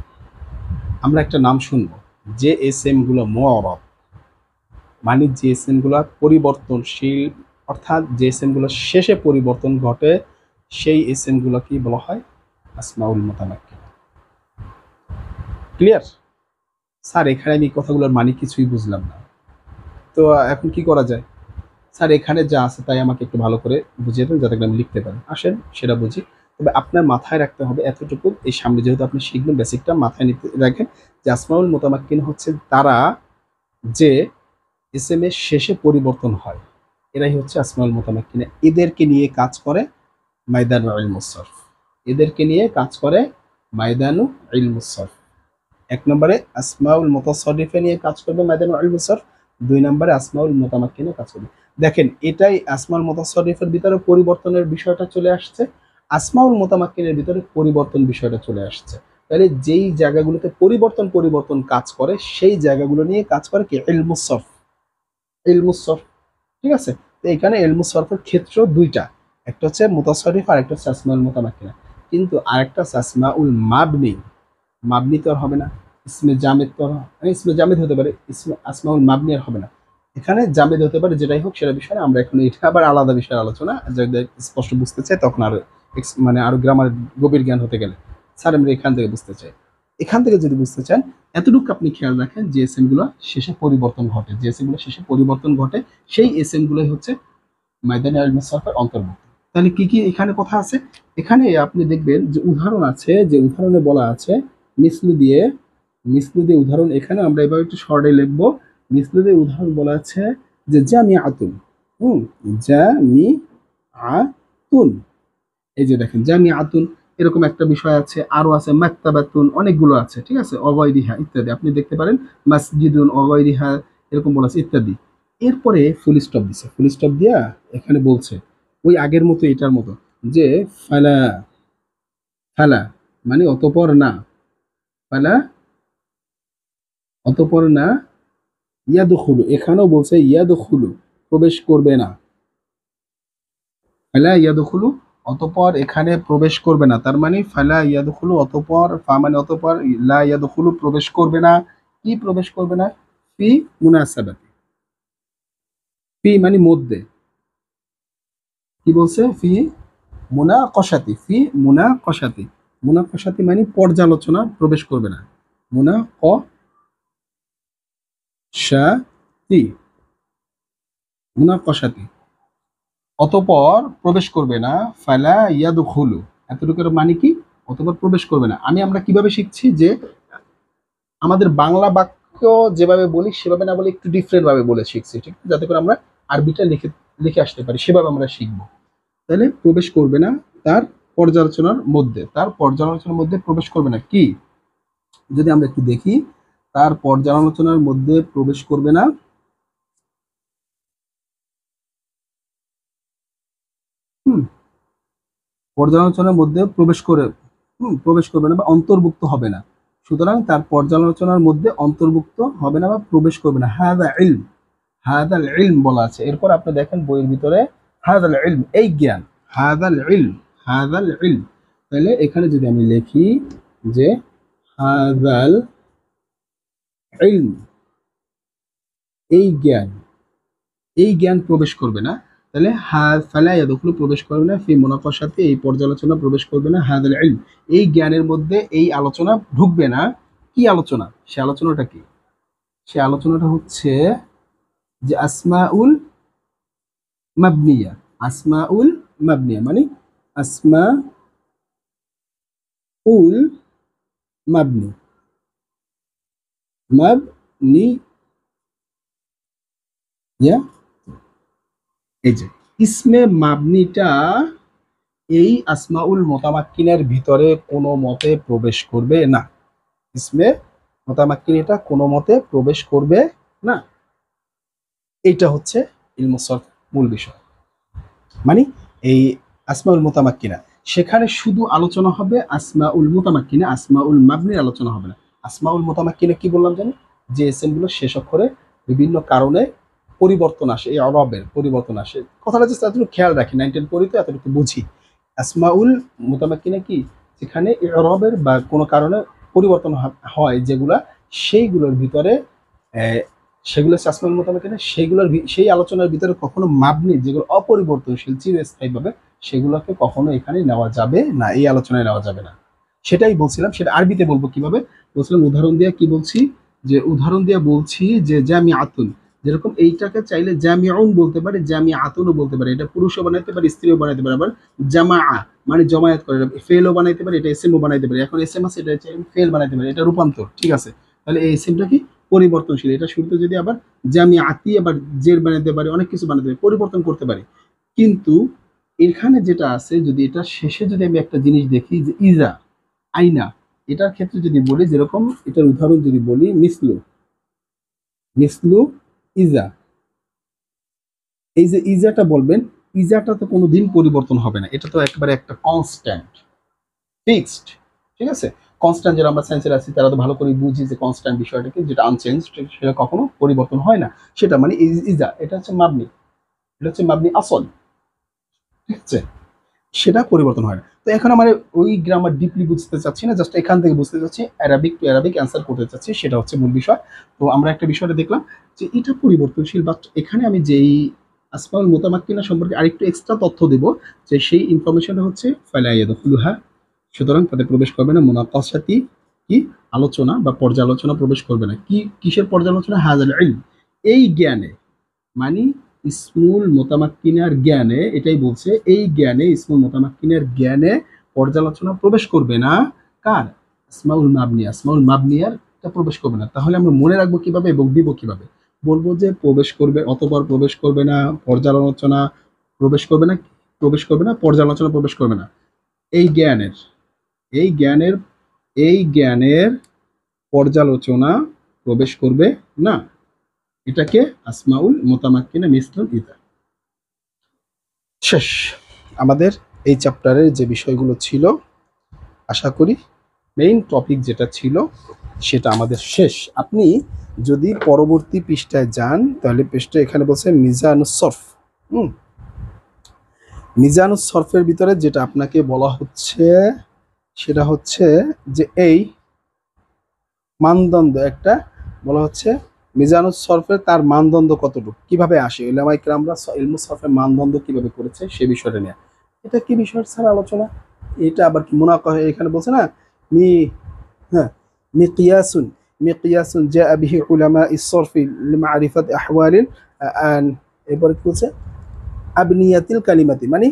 আমরা একটা নাম শুনবো, যে এস এম গুলো মুআরাব, মানে যে এস এম গুলো পরিবর্তনশীল, অর্থাৎ যে এস এম গুলো শেষে পরিবর্তন ঘটে, সেই এস এম গুলো কি বলা হয়, আসমাউল মুতামাক্কিনা। ক্লিয়ার। স্যার এখানে আমি কথাগুলোর মানে কিছুই বুঝলাম না, তো এখন কি করা যায়, স্যার এখানে যা আছে তাই আমাকে একটু ভালো করে বুঝিয়ে দেন যাতে আমি লিখতে পারি। আসেন সেটা বুঝি। তবে আপনার মাথায় রাখতে হবে এতটুকু, এই সামনে যেহেতু আপনি শিখবেন বেসিকটা মাথায় নিতে রাখেন, যে আসমাউল মুতামাক্কিন হচ্ছে তারা যে এস এম এর শেষে পরিবর্তন হয়, এরাই হচ্ছে আসমাউল মুতামাক্কিন। এদেরকে নিয়ে কাজ করে মাইদানু ইলমুস সরফ, এদেরকে নিয়ে কাজ করে মাইদানু ইলমুস সরফ। 1 নম্বরে আসমাউল মুতাসাররিফে নিয়ে কাজ করবে মাইদানুল ইলমুস সরফ, 2 নম্বরে আসমাউল মুতামাক্কিনে কাজ করবে। দেখেন এটাই আসমাউল মুতাসাররিফের ভিতরে পরিবর্তনের বিষয়টা চলে আসছে, আসমাউল মুতামাক্কিনের ভিতরে পরিবর্তন বিষয়টা চলে আসছে। তাহলে যেই জায়গাগুলোতে পরিবর্তন পরিবর্তন কাজ করে সেই জায়গাগুলো নিয়ে কাজ করে কি ইলমুস সরফ। ইলমুস সরফ, ঠিক আছে। তো এখানে ইলমুস সরফের ক্ষেত্র দুইটা, একটা হচ্ছে মুতাসাররিফ আর একটা হচ্ছে আসমাউল মুতামাক্কিনা। কিন্তু আরেকটা হচ্ছে আসমাউল মাবনি। মাবনি তো আর হবে না, ইসমে জামেদ তো ইসমে জামেদ হতে পারে, ইসমে আসমাউল মাবনি আর হবে না। এখানে জামেদ হতে পারে, যেটাই হোক সেটা বিষয় না, আমরা এখন এটা আবার আলাদা বিষয়ের আলোচনা, যদি স্পষ্ট বুঝতে চাই তখন আরো মানে আরো গ্রামার গভীর জ্ঞান হতে গেলে স্যার আমরা এখান থেকে বুঝতে চাই। এখান থেকে যদি বুঝতে চান, এতটুকু আপনি খেয়াল রাখেন যে এস এম গুলো শেষে পরিবর্তন ঘটে, যে এস এম গুলো শেষে পরিবর্তন ঘটে সেই এস এম গুলোই হচ্ছে মাইদানি আল মুসাফার অন্তর্ভুক্ত। তাহলে কি কি এখানে কথা আছে? এখানে আপনি দেখবেন যে উদাহরণ আছে, যে উদাহরণে বলা আছে মিসলু দিয়ে, মিসলু দিয়ে উদাহরণ, এখানে আমরা এবার একটু শর্টে লিখবো। মিসলু দিয়ে উদাহরণ বলা আছে যে জামি আতুন, জামি আতুন, এই যে দেখেন জামি আতুন, এরকম একটা বিষয় আছে, আরো আছে মাকতাবাতুন, অনেকগুলো আছে, ঠিক আছে, অগয়রিহা ইত্যাদি আপনি দেখতে পারেন, মাসজিদুন অগয়রিহা এরকম বলা আছে ইত্যাদি। এরপরে ফুল স্টপ দিছে, ফুল স্টপ দিয়া এখানে বলছে ওই আগের মতো এটার মতো যে ফালা, ফালা মানে অতপর না, ফালা অতপর না, ইয়াদখুলু এখানেও বলছে ইয়াদখুলু প্রবেশ করবে না, ফালা ইয়াদখুলু অতপর এখানে প্রবেশ করবে না, তার মানে ফালা ইয়াদখুলু অতপর, ফা মানে অতপর, লা ইয়াদখুলু প্রবেশ করবে না, কি প্রবেশ করবে না, ফি মুনাসাবাতি, ফি মানে মধ্যে, কি বলছে ফি মুনাকশাতি, ফি মুনাকশাতি, মুনাকশাতি মানে পর্যালোচনা প্রবেশ করবে না, মুনাকশাতি, মুনাকশাতি অতপর প্রবেশ করবে না, ফালা ইয়াদখুলু এতটুকুর মানে কি, অতপর প্রবেশ করবে না। আমরা কিভাবে শিখছি যে আমাদের বাংলা বাক্য যেভাবে বলি সেভাবে না বলে একটু ডিফারেন্ট ভাবে বলে শিখছি, ঠিক আছে, যাতে করে আমরা আরবিটা লিখে লিখে আসতে পারি, সেভাবে আমরা শিখবো। তাহলে প্রবেশ করবে না তার পর্যালোচনার মধ্যে, তার পর্যালোচনার মধ্যে প্রবেশ করবে না কি, যদি আমরা একটু দেখি, তার পর্যালোচনার মধ্যে প্রবেশ করবে না, হুম, পর্যালোচনার মধ্যে প্রবেশ করে, প্রবেশ করবে না বা অন্তর্ভুক্ত হবে না, সুতরাং তার পর্যালোচনার মধ্যে অন্তর্ভুক্ত হবে না বা প্রবেশ করবে না। হাদা ইলম, হাদাল ইলম বলা আছে, এরপর আপনি দেখেন বইয়ের ভিতরে হাদাল ইলম এই জ্ঞান, হাদাল ইলম, হাদাল ইলম, তাহলে এখানে যদি আমি লিখি যে হাদাল ইলম এই জ্ঞান, এই জ্ঞান প্রবেশ করবে না, তাহলে ফালা ইয়াদখুলু প্রবেশ করবে না, ফি মুনাকাশাতি এই পর্যালোচনা প্রবেশ করবে না, হাদাল ইলম এই জ্ঞানের মধ্যে এই আলোচনা ঢুকবে না। কি আলোচনা? সে আলোচনাটা কি? সে আলোচনাটা হচ্ছে যে আসমাউল মাবনিয়া, আসমাউল মাবনিয়া মানে আসমাউল মাবনি, মাবনি এই যে ইসমে মাবনিটা এই আসমাউল মোতামাক্কিনের ভিতরে কোনো মতে প্রবেশ করবে না, ইসমে মোতামাক্কিন এটা কোনো মতে প্রবেশ করবে না। এইটা হচ্ছে ইলমুস সরফ মূল বিষয়, মানে এই আসমাউল মুতামাক্কিনা সেখানে শুধু আলোচনা হবে আসমাউল মুতামাক্কিনা, আসমাউল মাবনির আলোচনা হবে না। আসমাউল মুতামাক্কিনা কি বললাম জানি, যে এসএম গুলো শেষ অক্ষরে বিভিন্ন কারণে পরিবর্তন আসে, এই অরবের পরিবর্তন আসে, কথাটা জাস্ট এতটুকু খেয়াল রাখি, 9-10 পড়ি তো এতটুকু বুঝি। আসমাউল মুতামাক্কিনা কি, যেখানে অরবের বা কোনো কারণে পরিবর্তন হয় যেগুলা, সেইগুলোর ভিতরে সেগুলো আসমাউল মুতামাক্কিনা, সেইগুলোর সেই আলোচনার ভিতরে কখনো মাবনি যেগুলো অপরিবর্তনশীল চিরস্থায়ীভাবে, সেগুলোকে কখনো এখানে নেওয়া যাবে না, এই আলোচনায় নেওয়া যাবে না। সেটাই বলছিলাম, সেটা আরবিতে বলবো কিভাবে, বলছিলাম উদাহরণ দিয়ে কি বলছি, যে উদাহরণ দিয়ে বলছি যে জামি আতুন, যেরকম এইটাকে চাইলে জামিউন বলতে পারে, জামি আতুনও বলতে পারে, এটা পুরুষও বানাইতে পারে স্ত্রীও বানাইতে পারে, আবার জামা মানে জমায়েত করে ফেলও বানাইতে পারে, এটা এসএমও বানাইতে পারে, এখন এসএম আছে এটা ফেল বানাইতে পারে, এটা রূপান্তর, ঠিক আছে। তাহলে এই এসএমটা কি পরিবর্তনশীল, এটা শুরুতে যদি আবার জামি আতি আবার জের বানাইতে পারে, অনেক কিছু বানাতে পারে, পরিবর্তন করতে পারে। কিন্তু এখানে যেটা আছে, যদি এটা শেষে যদি আমি একটা জিনিস দেখি যে ইজা, আইনা, এটার ক্ষেত্রে যদি বলি, যেরকম এটার উদাহরণ যদি বলি মিসলু, মিসলু ইজা, এই যে ইজাটা বলবেন, ইজাটা তো কোনোদিন পরিবর্তন হবে না, এটা তো একবারে একটা কনস্ট্যান্ট ফিক্সড, ঠিক আছে। কনস্ট্যান্ট যারা আমরা সায়েন্সের আছি তারা তো ভালো করে বুঝি যে কনস্ট্যান্ট বিষয়টাকে, যেটা আনচেঞ্জ সেটা কখনো পরিবর্তন হয় না। সেটা মানে ইজা, এটা হচ্ছে মাবনি, এটা হচ্ছে মাবনি আসল, ঠিক আছে, সেটা পরিবর্তন হয় না। তো এখন আমার ওই গ্রামার ডিপলি বুঝতে চাচ্ছি না, জাস্ট এখান থেকে বুঝতে চাচ্ছি, অ্যারাবিক টু অ্যারাবিক অ্যান্সার করতে চাচ্ছি, সেটা হচ্ছে মূল বিষয়। তো আমরা একটা বিষয়টা দেখলাম যে এটা পরিবর্তনশীল, বাট এখানে আমি যেই আসমাউল মুতামাক্কিনা সম্পর্কে আরেকটু এক্সট্রা তথ্য দেব, যে সেই ইনফরমেশনটা হচ্ছে ফালা ইয়াদখুলুহা, সুতরাং তাতে প্রবেশ করবে না মুনাকাশাতি, কি আলোচনা বা পর্যালোচনা প্রবেশ করবে না। কি কিসের পর্যালোচনা? হাযাল ইলম, এই জ্ঞানে, মানে ইসমুল মোতামাক্কিনার জ্ঞানে, এটাই বলছে এই জ্ঞানে, ইসমুল মোতামাক্কিনার জ্ঞানে পর্যালোচনা প্রবেশ করবে না। কার? আসমাউল মাবনিয়া, আসমাউল মাবনিয়ার টা প্রবেশ করবে না। তাহলে আমরা মনে রাখবো কিভাবে এবং দিব কিভাবে? বলবো যে প্রবেশ করবে, অতঃপর প্রবেশ করবে না, পর্যালোচনা প্রবেশ করবে না, প্রবেশ করবে না, পর্যালোচনা প্রবেশ করবে না। এই জ্ঞানের, এই জ্ঞানের, এই জ্ঞানের পর্যালোচনা প্রবেশ করবে না। এটাকে আসমাউল মোতামাক্কিনা মিসলুল ইদা। শেষ আমাদের এই চ্যাপ্টারের যে বিষয়গুলো ছিল, আশা করি মেইন টপিক যেটা ছিল সেটা আমাদের শেষ। আপনি যদি পরবর্তী পৃষ্ঠায় যান তাহলে পৃষ্ঠা এখানে বলছে মিজানুস সরফ। মিজানুস সরফের ভিতরে যেটা আপনাকে বলা হচ্ছে সেটা হচ্ছে যে এই মানদণ্ড একটা বলা হচ্ছে মিজানুস সরফের তার মানদণ্ড কতটুকু, কিভাবে আসে, উলামায়ে কেরামরা ইলমুস সরফের মানদণ্ড কিভাবে করেছে সে বিষয়টা নিয়ে। এটা কি বিষয়ের স্যার আলোচনা? এটা আবার কি মুনাকাশা, এখানে বলছে না মি, হ্যাঁ, মিকিয়াসুন, মিকিয়াসুন জাআ বিহি উলামা ইস-সরফি লিমারিফাত আহওয়ালিল এরপরে কি বলছে আবনিয়াতিল কালিমাতি, মানে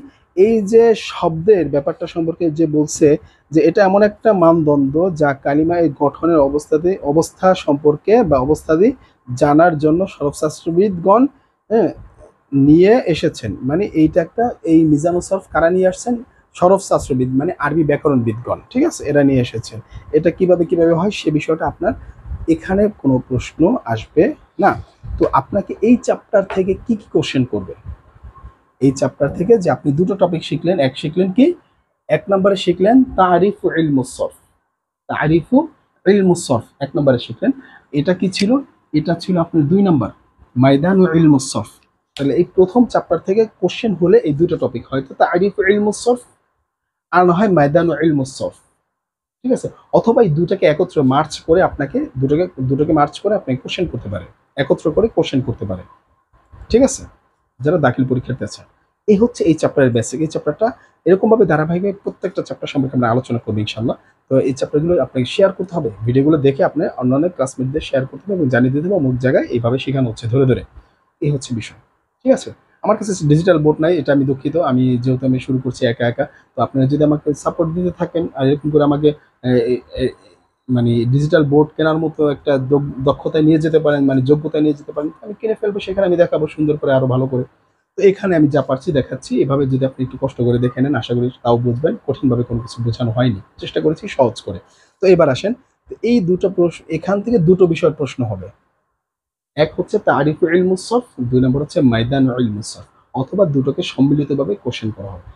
এই যে শব্দের ব্যাপারটা সম্পর্কে যে বলছে যে এটা এমন একটা মানদণ্ড যা কালিমা এই গঠনের অবস্থা সম্পর্কে বা অবস্থাদি জানার জন্য সরফশাস্ত্রবিদগণ, হ্যাঁ, নিয়ে এসেছেন। মানে এইটা একটা, এই মিজানুস সরফ কারা নিয়ে আসছেন? সরফশাস্ত্রবিদ মানে আরবি ব্যাকরণবিদগণ, ঠিক আছে, এরা নিয়ে এসেছেন। এটা কিভাবে কিভাবে হয় সে বিষয়টা আপনার এখানে কোনো প্রশ্ন আসবে না। তো আপনাকে এই চ্যাপ্টার থেকে কি কি কোশ্চেন করবে? এই চ্যাপ্টার থেকে যে আপনি দুটো টপিক শিখলেন, এক শিখলেন কি, এক নম্বরে শিখলেন তারিফু ইলমুস সরফ, তারিফু ইলমুস সরফ এক নম্বরে শিখলেন। এটা কি ছিল? এটা ছিল আপনার 2 নম্বর মাইদানু ইলমুস সরফ। তাহলে এই প্রথম চ্যাপ্টার থেকে কোশ্চেন হলে এই দুটো টপিক, হয়তো তারিফু ইলমুস সরফ আর না হয় মাইদানু ইলমুস সরফ, ঠিক আছে, অথবা এই দুটাকে একত্রে মার্চ করে আপনাকে দুটোকে মার্চ করে আপনাকে কোশ্চেন করতে পারে, একত্র করে কোশ্চেন করতে পারে, ঠিক আছে, যারা দাখিল পরীক্ষার্থী আছে। এই হচ্ছে এই চ্যাপ্টারের বেসিক। এই চ্যাপ্টারটা এরকমভাবে ধারাবাহিকভাবে প্রত্যেকটা চ্যাপ্টার সম্পর্কে আমরা আলোচনা করবো ইনশাল্লাহ। তো এই চ্যাপ্টারগুলো আপনাকে শেয়ার করতে হবে, ভিডিওগুলো দেখে আপনি অন্যান্য ক্লাসমেটদের শেয়ার করতে হবে এবং জানিয়ে দিতে হবে অমুক জায়গায় এইভাবে শেখানো হচ্ছে ধরে ধরে। এই হচ্ছে বিষয়, ঠিক আছে। আমার কাছে ডিজিটাল বোর্ড নাই, এটা আমি দুঃখিত। আমি যেহেতু আমি শুরু করছি একা একা, তো আপনারা যদি আমাকে সাপোর্ট দিতে থাকেন আর এরকম করে আমাকে মানে ডিজিটাল বোর্ড কেনার মতো একটা দক্ষতায় নিয়ে যেতে পারেন, মানে যোগ্যতায় নিয়ে যেতে পারেন, আমি কিনে ফেলবো, সেখানে আমি দেখাবো সুন্দর করে, আরো ভালো করে। তো এখানে আমি যা পারছি দেখাচ্ছি, এভাবে যদি আপনি একটু কষ্ট করে দেখে নেন আশা করি তাও বুঝবেন। কঠিনভাবে কোনো কিছু বোঝানো হয়নি, চেষ্টা করেছি সহজ করে। তো এবার আসেন, এই দুটো প্রশ্ন, এখান থেকে দুটো বিষয়ের প্রশ্ন হবে। এক হচ্ছে তারিফু ইলমুস সরফ, 2 নম্বর হচ্ছে মাইদানু ইলমুস সরফ, অথবা দুটোকে সম্মিলিতভাবে কোশ্চেন করা হবে।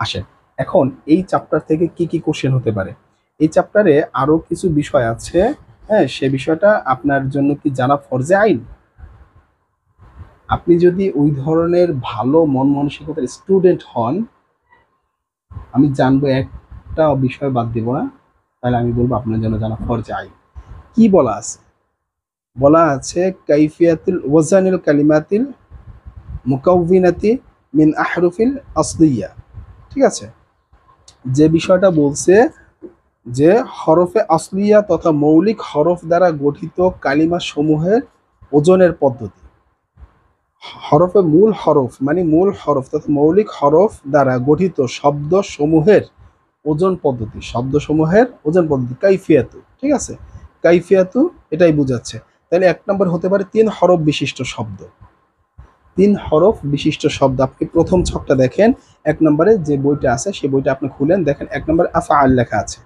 আসেন এখন এই চ্যাপ্টার থেকে কি কি কোশ্চেন হতে পারে। এই চ্যাপ্টারে আরো কিছু বিষয় আছে, হ্যাঁ, সে বিষয়টা আপনার জন্য কি জানা ফরজে আইন। আপনি যদি ওই ধরনের ভালো মন মানসিকতার স্টুডেন্ট হন, আমি জানবো একটা বিষয় বাদ দিব না, তাহলে আমি বলবো আপনার জন্য জানা ফরজে আইন। কি বলা আছে? বলা আছে কাইফিয়াতুল ওয়াজানিল কালিমাতিল মুকাউবিনাতি মিন আহরুফিল আসলিয়া, ঠিক আছে, যে বিষয়টা বলছে যে হরফে আসলিয়া তথা মৌলিক হরফ দ্বারা গঠিত কালিমা সমূহের ওজনের পদ্ধতি। হরফে মূল হরফ মানে মূল হরফ তথা মৌলিক হরফ দ্বারা গঠিত শব্দ সমূহের ওজন পদ্ধতি, শব্দসমূহের ওজন পদ্ধতি, কাইফিয়াতু, ঠিক আছে, কাইফিয়াতু এটাই বোঝাচ্ছে। তাহলে 1 নম্বর হতে পারে 3 হরফ বিশিষ্ট শব্দ। 3 হরফ বিশিষ্ট শব্দ, আপনি প্রথম ছকটা দেখেন, 1 নম্বরে যে বইটা আছে সেই বইটা আপনি খুলেন, দেখেন 1 নম্বরে আফআল লেখা আছে,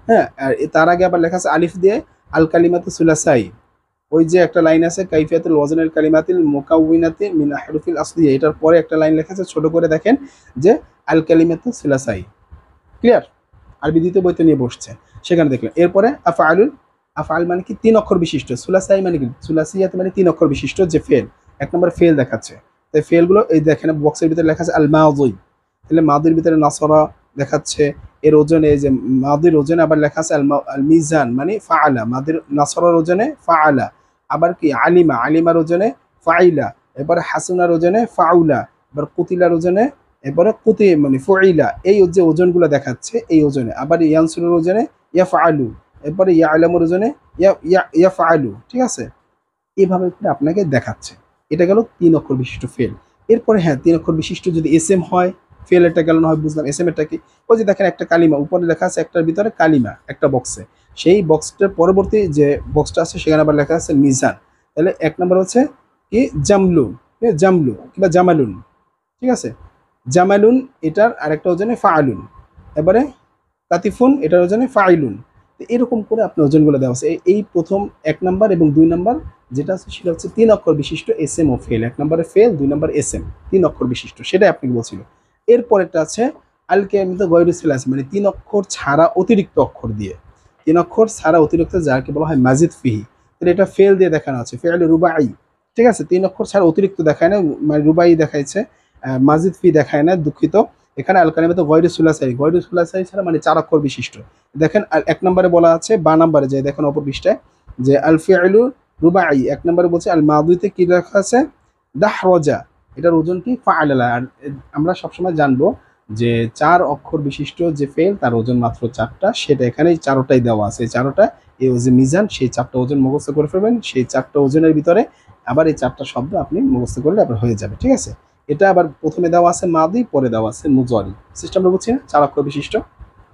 হ্যাঁ, আর তার আগে আবার লেখা আছে আলিফ দিয়ে আল কালিমাতু সুলাসাই। ওই যে একটা লাইন আছে কাইফিয়াতুল ওয়াজনিল কালিমাতিল মুকাউবিনাতি মিন আহরুফিল আসলিয়া, এটার পরে একটা লাইন লেখা আছে ছোট করে দেখেন যে আল কালিমাতু সুলাসাই। ক্লিয়ার? আরবি দ্বিতীয় বইতে নিয়ে বসছে। সেখানে দেখলেন। এরপরে আফআলুল, আফআল মানে কি 3 অক্ষর বিশিষ্ট, সুলাসাই মানে কি সুলাসিয়াত মানে 3 অক্ষর বিশিষ্ট যে ফেল, এক নম্বর ফেল দেখাচ্ছে। তাই ফেলগুলো এই দেখেন বক্সের ভিতরে লেখা আছে আল মাযি, তাহলে মাদির ভিতরে নাসরা দেখাচ্ছে। এর ওজনে এই যে মাদির ওজনে আবার লেখা আছে আল মিজান মানে ফাআলা, মাদির নাসরার ওজনে ফাআলা। আবার কি আলিমা, আলিমার ওজনে ফাইলা। এবারে হাসুনার ওজনে ফাউলা। এবার কুতিলার ওজনে এবারে কুতি মানে ফুইলা। এই যে ওজনগুলো দেখাচ্ছে এই ওজনে। আবার ইয়ানসুরের ওজনে ইয়াফআলু, এরপরে ইয়ালামুর ওজনে ইয়াফআলু। ঠিক আছে, এভাবে করে আপনাকে দেখাচ্ছে। এটা গেল 3 অক্ষর বিশিষ্ট ফেল। এরপরে হ্যাঁ 3 অক্ষর বিশিষ্ট যদি এস এম হয়, ফেল এটা গেল না হয় বুঝলাম। এস এম এটা কি? ওই যে দেখেন একটা কালিমা উপরে লেখা আছে, একটার ভিতরে কালিমা একটা বক্সে, সেই বক্সটার পরবর্তী যে বক্সটা আছে সেখানে আবার লেখা আছে মিজান। তাহলে 1 নম্বর হচ্ছে কি জামলু, জামলু কিংবা জামালুন। ঠিক আছে, জামালুন এটার আরেকটা ওজনে ফাআলুন। এবারে কাতিফুন এটার ওজনে ফাইলুন। তো এরকম করে আপনার ওজনগুলো দেওয়া আছে। এই প্রথম 1 নাম্বার এবং 2 নাম্বার যেটা আছে সেটা হচ্ছে 3 অক্ষর বিশিষ্ট এস এম ও ফেল। 1 নম্বরে ফেল, 2 নম্বর এস এম, 3 অক্ষর বিশিষ্ট, সেটাই আপনাকে বলছিল। এরপরেরটা আছে আল কামিদা গয়রু সিলাসি মানে 3 অক্ষর ছাড়া অতিরিক্ত অক্ষর দিয়ে, 3 অক্ষর ছাড়া অতিরিক্ত যাকে বলা হয় মাজিদ ফিহি। তাহলে এটা ফেল দিয়ে দেখানো আছে, ফেল রুবাই। ঠিক আছে, 3 অক্ষর ছাড়া অতিরিক্ত দেখায় না, মানে রুবাই দেখাইছে, মাজিদ ফি দেখায় না, দুঃখিত। এখানে আল কালিমাতু গয়রু সুলাসাই, গয়রু সুলাসাই ছাড়া মানে 4 অক্ষর বিশিষ্ট। দেখেন 1 নম্বরে বলা আছে, বা নম্বরে যে দেখেন অপর পৃষ্ঠায় যে আল ফিআলু রুবাই। 1 নম্বরে বলছে আল মাদিতে কি লেখা আছে দাহরাজা, এটার ওজন কি ফাআলা। আর আমরা সবসময় জানবো যে 4 অক্ষর বিশিষ্ট যে ফেল তার ওজন মাত্র 4টা, সেটা এখানে 4টাই দেওয়া আছে। এই 4টা এই যে মিজান, সেই 4টা ওজন মুখস্থ করে ফেলবেন। সেই 4টা ওজনের ভিতরে আবার এই 4টা শব্দ আপনি মুখস্থ করলে আপনার হয়ে যাবে। ঠিক আছে, এটা আবার প্রথমে দেওয়া আছে মাদি, পরে দেওয়া আছে মুজারি। সিস্টেমটা বুঝছি না, 4 অক্ষর বিশিষ্ট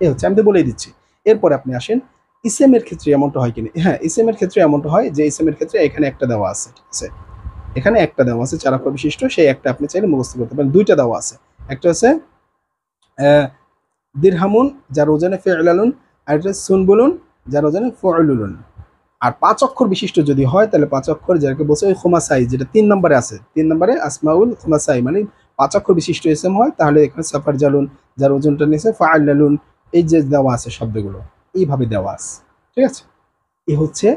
এই হচ্ছে, আমি তো বলেই দিচ্ছি। এরপরে আপনি আসেন ইসেমের ক্ষেত্রে এমনটা হয় কিনা। হ্যাঁ, ইসেমের ক্ষেত্রে এমনটা হয় যে ইসেমের ক্ষেত্রে এখানে একটা দেওয়া আছে। ঠিক আছে, এখানে একটা দেওয়া আছে 4 অক্ষর বিশিষ্ট, সেই একটা আপনি চাইলে মুখস্থ করতে পারেন। 2টা দেওয়া আছে, একটা হচ্ছে দিরহামুন যার ওজনে ফিআলালুন, আর একটা সুনবুলুন যার ওজনে ফুআলুলুন। আর 5 অক্ষর বিশিষ্ট যদি হয় তাহলে 5 অক্ষর যাকে বলছে ওই খুমাসাই, যেটা 3 নম্বরে আছে। 3 নম্বরে আসমাউল খুমাসাই মানে 5 অক্ষর বিশিষ্ট ইসম হয়, তাহলে এখানে সাফার জালুন যার ওজনটা নিয়েছে ফাআলালুন। এই যে দেওয়া আছে শব্দগুলো এইভাবে দেওয়া আছে। ঠিক আছে, এই হচ্ছে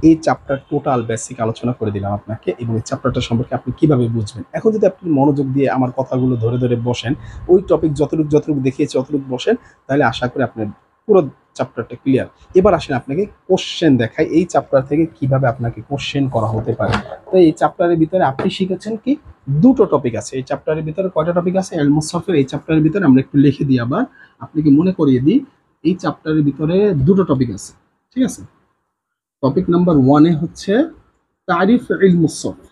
এই চ্যাপ্টার টোটাল বেসিক আলোচনা করে দিলাম আপনাকে, এবং এই চ্যাপ্টারটা সম্পর্কে আপনি কিভাবে বুঝবেন। এখন যদি আপনি মনোযোগ দিয়ে আমার কথাগুলো ধরে ধরে বসেন, ওই টপিক যতটুকু দেখিয়েছি অতটুকু বসেন, তাহলে আশা করি আপনার পুরো চ্যাপ্টারটা ক্লিয়ার। এবার আসেন আপনাকে কোশ্চেন দেখাই এই চ্যাপ্টার থেকে কিভাবে আপনাকে কোশ্চেন করা হতে পারে। তো এই চ্যাপ্টারের ভিতরে আপনি শিখেছেন কি 2টো টপিক আছে। এই চ্যাপ্টারের ভিতরে কয়টা টপিক আছে? ইলমুস সরফের এই চ্যাপ্টারের ভিতরে আমরা একটু লিখে দিই, আবার আপনাকে মনে করিয়ে দিই, এই চ্যাপ্টারের ভিতরে 2টো টপিক আছে। ঠিক আছে, টপিক নাম্বার 1 হচ্ছে তারিফ ইলমুস সরফ।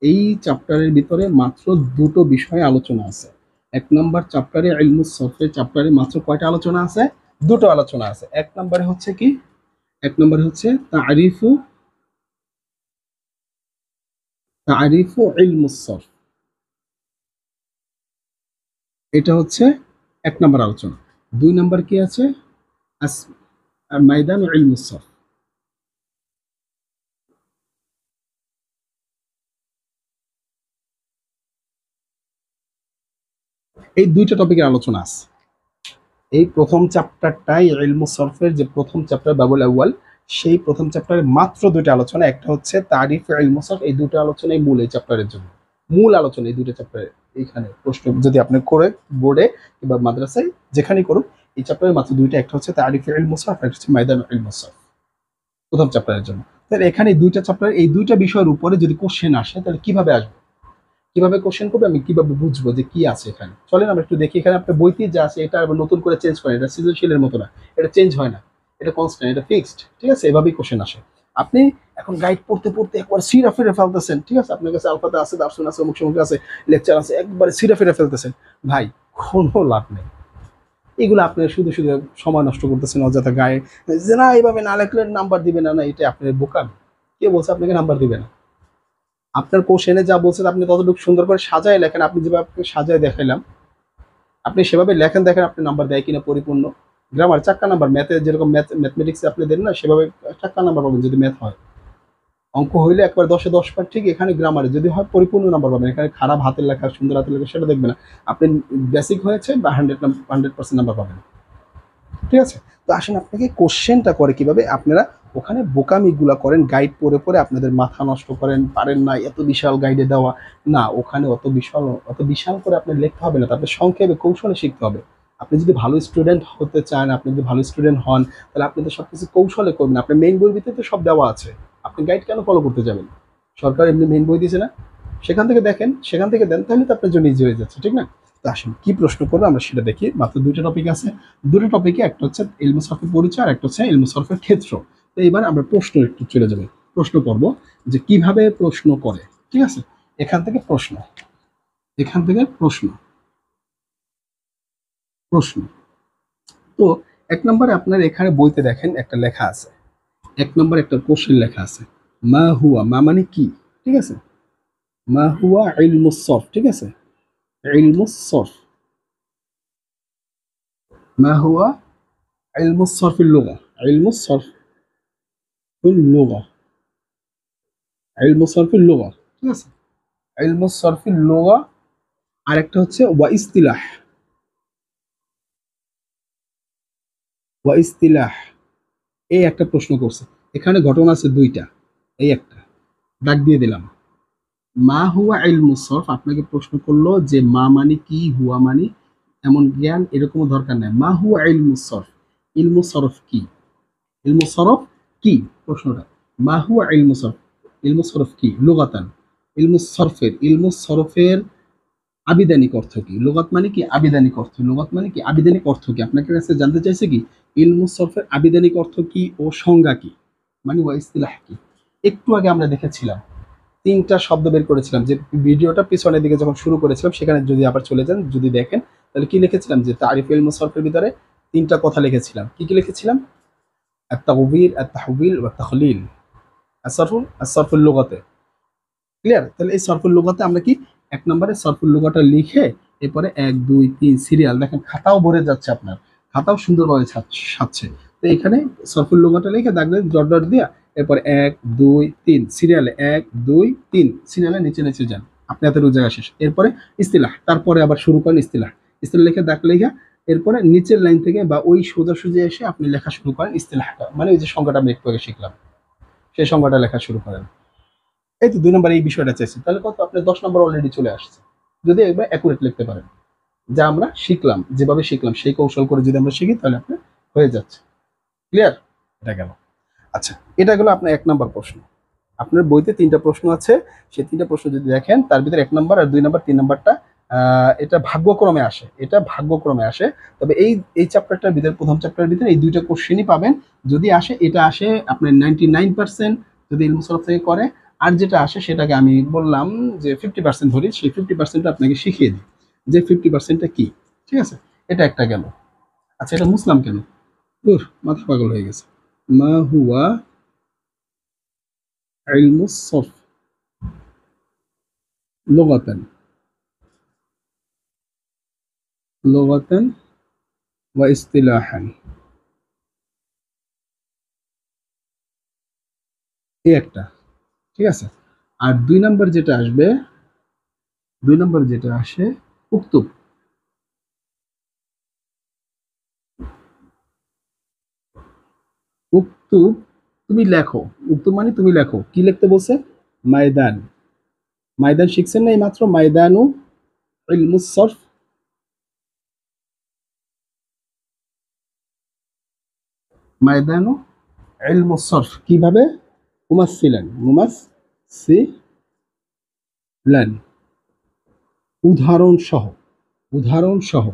এই চ্যাপ্টারের ভিতরে মাত্র 2টো বিষয়ে আলোচনা আছে। 1 নাম্বার চ্যাপ্টারে ইলমুস সরফের চ্যাপ্টারে মাত্র কয়টা আলোচনা আছে? 2টো আলোচনা আছে। 1 নম্বরে হচ্ছে কি, 1 নম্বরে হচ্ছে তারিফু ইলমুস সরফ, এটা হচ্ছে 1 নম্বর আলোচনা। 2 নম্বর কি আছে? মাইদান ইলমুস সরফ। এই 2টা টপিকের আলোচনা আছে। এই প্রথম চ্যাপ্টারটাই ইলমুস সরফের যে প্রথম চ্যাপ্টার বাবুল আউয়াল, সেই প্রথম চ্যাপ্টারে মাত্র 2টা আলোচনা। একটা হচ্ছে তারিফ ইলমুস সরফ, এই 2টা আলোচনাই মূল এই চ্যাপ্টারের জন্য, মূল আলোচনা এই 2টা চ্যাপ্টারে। এইখানে প্রশ্ন যদি আপনি করে বোর্ডে কিংবা মাদ্রাসায় যেখানেই করুন, এই চ্যাপ্টারে মাত্র 2টা, একটা হচ্ছে তারিফ ইলমুস সরফ, একটা হচ্ছে মাইদান ইলমুস সরফ, প্রথম চ্যাপ্টারের জন্য। তাহলে এখানে 2টা চ্যাপ্টার, এই 2টা বিষয়ের উপরে যদি কোশ্চেন আসে তাহলে কিভাবে আসবে, কিভাবে কোশ্চেন করবে, আমি কিভাবে বুঝবো যে কি আছে এখানে? চলেন আমরা একটু দেখি। এখানে আপনার বইতে যা আছে এটা আবার নতুন করে চেঞ্জ করেন, এটা সৃজনশীলের মতো না, এটা চেঞ্জ হয় না, এটা কনস্ট্যান্ট, এটা ফিক্সড। ঠিক আছে, এভাবেই কোশ্চেন আসে। আপনি এখন গাইড পড়তে পড়তে একবার সিরা ফিরে ফেলতেছেন। ঠিক আছে, আপনার কাছে আলফাতে আছে, দার্সুন আছে, অমুক সমুক আছে, লেকচার আছে, একবারে সিরা ফিরে ফেলতেছেন। ভাই কোনো লাভ নেই, এগুলো আপনি শুধু শুধু সময় নষ্ট করতেছেন অযথা গায়ে, যে না এইভাবে না লেখলে নাম্বার দিবে না। না, এটা আপনার বোকামি। কে বলছে আপনাকে নাম্বার দিবে না? আপনার কোশ্চেনে যা বলছেন আপনি ততটুকু সুন্দর করে সাজায় লেখেন। আপনি যেভাবে সাজায় দেখাইলাম আপনি সেভাবে লেখেন, দেখেন আপনি নাম্বার দেয় কিনা পরিপূর্ণ। গ্রামার 4টা নাম্বার, ম্যাথে যেরকম ম্যাথমেটিক্সে আপনি দেন না, সেভাবে 4টা নাম্বার পাবেন যদি ম্যাথ হয়। অঙ্ক হইলে একবার 10-এ 10 পার ঠিক, এখানে গ্রামারে যদি হয় পরিপূর্ণ নাম্বার পাবেন। এখানে খারাপ হাতের লেখা, সুন্দর হাতের লেখা সেটা দেখবে না, আপনি বেসিক হয়েছে বা 100% নাম্বার পাবেন। ঠিক আছে? তো আসেন আপনাকে কোশ্চেনটা করে কিভাবে, আপনারা ওখানে বোকামিগুলা করেন, গাইড পড়ে পড়ে আপনাদের মাথা নষ্ট করেন, পারেন না এত বিশাল গাইডে দেওয়া, না ওখানে অত বিশাল করে আপনার লিখতে হবে না, তারপরে সংক্ষেপে কৌশলে শিখতে হবে। আপনি যদি ভালো স্টুডেন্ট হতে চান, আপনি যদি ভালো স্টুডেন্ট হন, তাহলে আপনি তো সবকিছু কৌশলে করবেন। আপনার মেইন বইয়ের ভিতরে তো সব দেওয়া আছে, আপনি গাইড কেন ফলো করতে যাবেন? সরকার এমনি মেইন বই দিয়েছে না, সেখান থেকে দেখেন, সেখান থেকে দেন, তাহলে তো আপনার জন্য ইজি হয়ে যাচ্ছে, ঠিক না? তো আসেন কি প্রশ্ন করবো আমরা সেটা দেখি। মাত্র দুইটা টপিক আছে, দুটো টপিকে একটা হচ্ছে ইলমে সরফের পরিচয় আর একটা হচ্ছে ইলমে সরফের ক্ষেত্র। তো এবার আমরা প্রশ্ন একটু চলে যাবে, প্রশ্ন করব যে কিভাবে প্রশ্ন করে। ঠিক আছে, এখান থেকে প্রশ্ন, এখান থেকে প্রশ্ন, প্রশ্ন। তো এক নম্বরে আপনার এখানে বইতে দেখেন একটা লেখা আছে, এক নম্বর একটা কোশ্চেন লেখা আছে, মা হুয়া, মা মানে কি, ঠিক আছে, মা হুয়া ইলমুস সরফ, ঠিক আছে, ইলমুস সরফ, মা হুয়া ইলমুস সরফিল লুগা, ইলমুস সরফিল লুগা, ইলমুস সরফিল লুগা, ঠিক আছে, ইলমুস সরফিল লুগা। আরেকটা হচ্ছে ওয়া ইস্তিলাহ, ওয়া ইস্তিলাহ। এই একটা প্রশ্ন করছে, এখানে ঘটনা আছে দুইটা, এই একটা দাগ দিয়ে দিলাম। মা হুয়া ইলমুস সরফ, আপনাকে প্রশ্ন করলো যে মা মানে কি, হুয়া মানে, এমন জ্ঞান এরকমও দরকার নাই। মা হুয়া ইলমুস সরফ, ইলমুস সরফ কি, ইলমুস সরফ কি, প্রশ্নটা মা হুয়া ইলমুস সরফ, ইলমুস সরফ কি লুগাতান, ইলমুস সরফের, ইলমুস সরফের আবিধানিক অর্থ কি, লুগাত মানে কি, আবিধানিক অর্থ, লুগাত মানে কি, আবিধানিক অর্থ কি, আপনাকে কাছে জানতে চাইছে কি ইলমুস সরফের আবিধানিক অর্থ কি ও সংজ্ঞা কি, মানে ওয়া ইস্তিলাহ কি। একটু আগে আমরা দেখেছিলাম তিনটা শব্দ বের করেছিলাম, যে ভিডিওটা পিছনের দিকে যখন শুরু করেছিলাম সেখানে যদি আবার চলে যান, যদি দেখেন, তাহলে কি লিখেছিলাম যে তারিফ ইলমুস সরফের ভিতরে তিনটা কথা লিখেছিলাম। কি কি লিখেছিলাম? আত-তাগবির, আত-তাহবিল ওয়া তাখলিল, আসরফুল লুগাতে। ক্লিয়ার? তাহলে এই সরফুল লুগাতে আমরা কি এক নম্বরে সরফুল লুগাটা লিখে এরপরে 1 2 3 সিরিয়াল, দেখেন খাতাও ভরে যাচ্ছে, আপনার খাতাও সুন্দরভাবে সাজছে। তো এখানে সরফুল লুগাটা লিখে দাগ দিয়ে ডট ডট দিয়া এরপর 1 2 3 সিরিয়ালে 1 2 3 সিরিয়ালে নিচে নিচে যান, আপনি হাতের জায়গা শেষ। এরপরে ইস্তিলাহ, তারপরে আবার শুরু করেন ইস্তিলাহ, ইস্তিলাহ লিখে দাগ লেখা এরপরে নিচের লাইন থেকে বা ওই সোজাসুজি এসে আপনি লেখা শুরু করেন ইস্তিলাহটা, মানে ওই যে সংখ্যাটা আমি একটু আগে শিখলাম সেই সংখ্যাটা লেখা শুরু করেন। এই তো 2 নম্বর এই বিষয়টা চাইছি, তাহলে কত আপনার 10 নম্বর অলরেডি চলে আসছে, যদি একবার অ্যাকুরেট লিখতে পারেন। যা আমরা শিখলাম, যেভাবে শিখলাম সেই কৌশল করে যদি আমরা শিখি তাহলে আপনার হয়ে যাচ্ছে। ক্লিয়ার? এটা গেল। আচ্ছা, এটা গেল আপনার 1 নম্বর প্রশ্ন। আপনার বইতে 3টা প্রশ্ন আছে, সেই 3টা প্রশ্ন যদি দেখেন তার ভিতরে 1 নম্বর আর 2 নম্বর 3 নম্বরটা এটা ভাগ্যক্রমে আসে, এটা ভাগ্যক্রমে আসে। তবে এই চ্যাপ্টারটার ভিতরে, প্রথম চ্যাপ্টারের ভিতরে এই 2টা কোশ্চেনই পাবেন। যদি আসে, এটা আসে আপনার 99% যদি ইলমুস সরফ থেকে করে, আর যেটা আসে সেটাকে আমি বললাম যে 50% ধরি, সেই 50% আপনাকে শিখিয়ে দিই যে 50%টা কি। ঠিক আছে, এটা একটা গেল। আচ্ছা, এটা মুসলাম কেন, মাথা পাগল হয়ে গেছে। মা হুয়া ইলমুস সরফ লুগাতান, লুগাতান ওয়া ইস্তিলাহান, এই একটা। ঠিক আছে, আর 2 নম্বর যেটা আসবে, 2 নম্বর যেটা আসে উক্তুব, উক্তুব তুমি লেখো, উক্তুব মানে তুমি লেখো, কি লিখতে বলছে? ময়দান, ময়দান শিখছেন না এই মাত্র, ময়দানু ইলমুস সরফ, ময়দানু ইলমুস সরফ কিভাবে? মুমাসসিলান, মুমাসসিলান, উদাহরণ সহ, উদাহরণ সহ।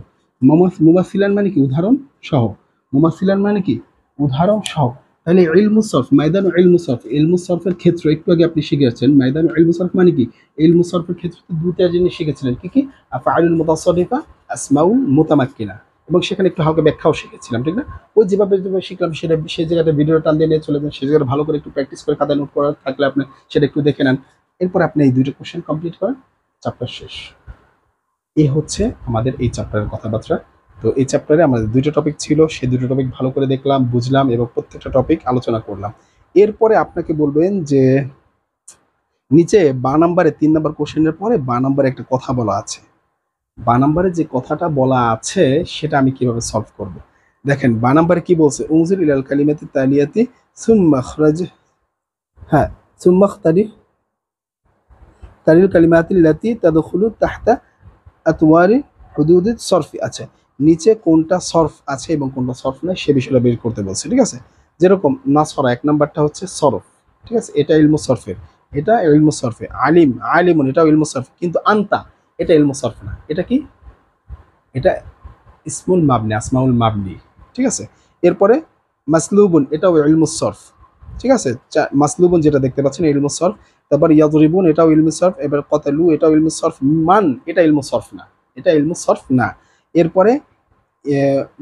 মুমাসসিলান মানে কি? উদাহরণ সহ। মুমাসসিলান মানে কি? উদাহরণ সহ। তাহলে ইলমুস সরফ, মাইদান ইলমুস সরফ, ইলমুস সরফের ক্ষেত্র একটু আগে আপনি শিখেছেন। মাইদান ইলমুস সরফ মানে কি? ইলমুস সরফের ক্ষেত্রে দুটা জিনিস শিখেছিলেন, কি কি? আফআলুল মুতাসাররিফা, আসমাউল মুতামাক্কিনা, এবং সেখানে একটু হালকা ব্যাখ্যাও শিখেছিলাম, ঠিক না? ওই যেভাবে যেভাবে শিখলাম সেটা সেই জায়গাটা ভিডিও টান দিয়ে নিয়ে চলে যান, সেই জায়গাটা ভালো করে একটু প্র্যাকটিস করে খাতায় নোট করা থাকলে আপনি সেটা একটু দেখে নেন। এরপর আপনি এই 2টা কোশ্চেন কমপ্লিট করেন, চ্যাপ্টার শেষ। এই হচ্ছে আমাদের এই চ্যাপ্টারের কথাবার্তা। তো এই চ্যাপ্টারে আমাদের 2টা টপিক ছিল, সেই 2টো টপিক ভালো করে দেখলাম, বুঝলাম এবং প্রত্যেকটা টপিক আলোচনা করলাম। এরপরে আপনাকে বলবেন যে নিচে বা নাম্বারে 3 নম্বর কোশ্চেনের পরে বা নাম্বারে একটা কথা বলা আছে, বা নাম্বারে যে কথাটা বলা আছে সেটা আমি কিভাবে সলভ করব। দেখেন বা নাম্বারে কি বলছে, উনজির ইলাল কালিমাতি তালিয়াতি সুম্মা খরাজ, হ্যাঁ সুম্মা তারিল কালিমাতি লাতি তাদখুলু তাহতা আতওয়ারি হুদুদি সরফি। আচ্ছা, নিচে কোনটা সরফ আছে এবং কোনটা সরফ নাই সে বিষয়টা বের করতে বলছে, ঠিক আছে। যেরকম নাসরা এক নাম্বারটা হচ্ছে সরফ, ঠিক আছে, এটা ইলমু সরফের, এটা ইলমু সরফে। আলিম আলিমুন এটাও ইলমু সরফ, কিন্তু আনতা এটা ইলমু সরফ না, এটা কি, এটা ইসমুল মাবনি, আসমাউল মাবনি, ঠিক আছে। এরপরে মাসলুবুন এটাও ইলমুস সরফ, ঠিক আছে, মাসলুবুন যেটা দেখতে পাচ্ছেন ইলমুস সরফ। তারপর ইয়াদরিবুন এটাও ইলমুস সরফ। এবার কতালু এটাও ইলমুস সরফ। মান এটা ইলমুস সরফ না, এটা ইলমুস সরফ না। এরপরে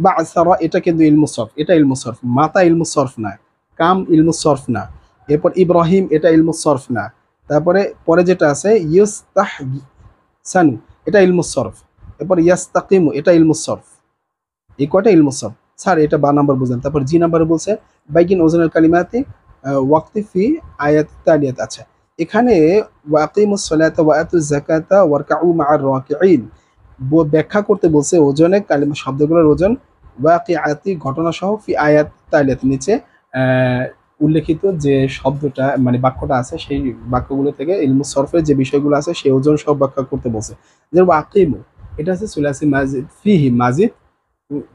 বা'সারা এটা কিন্তু ইলমুস সরফ, এটা ইলমুস সরফ। মাতা ইলমুস সরফ না, কাম ইলমুস সরফ না। এরপর ইব্রাহিম এটা ইলমুস সরফ না। তারপরে পরে যেটা আছে ইউস্তাহসানু এটা ইলমুস সরফ। এরপর ইয়াস্তাকিমু এটা ইলমুস সরফ। এই কয়টা ইলমু সরফ স্যার, এটা বা নাম্বার বুঝলেন। তারপর জি নাম্বারে বলছে বাইকিন ওজনের কালিমাতি ওয়াক্তি ফি আয়াত তালিয়াত। আচ্ছা, এখানে ওয়াকিমুস সালাতা ওয়া আতুজ যাকাতা ওয়ারকাউ মা'আর রাকিঈন ব্যাখ্যা করতে বলছে ওজনে কালিমা শব্দগুলোর ওজন, ওয়াকিআতি ঘটনা সহ ফি আয়াত তালিয়াত নিচে উল্লেখিত যে শব্দটা মানে বাক্যটা আছে সেই বাক্যগুলো থেকে ইলমু সরফের যে বিষয়গুলো আছে সেই ওজন সহ ব্যাখ্যা করতে বলছে। যেমন ওয়াকিমু এটা আছে সুলাসি মাজিদ, ফিহি মাজিদ,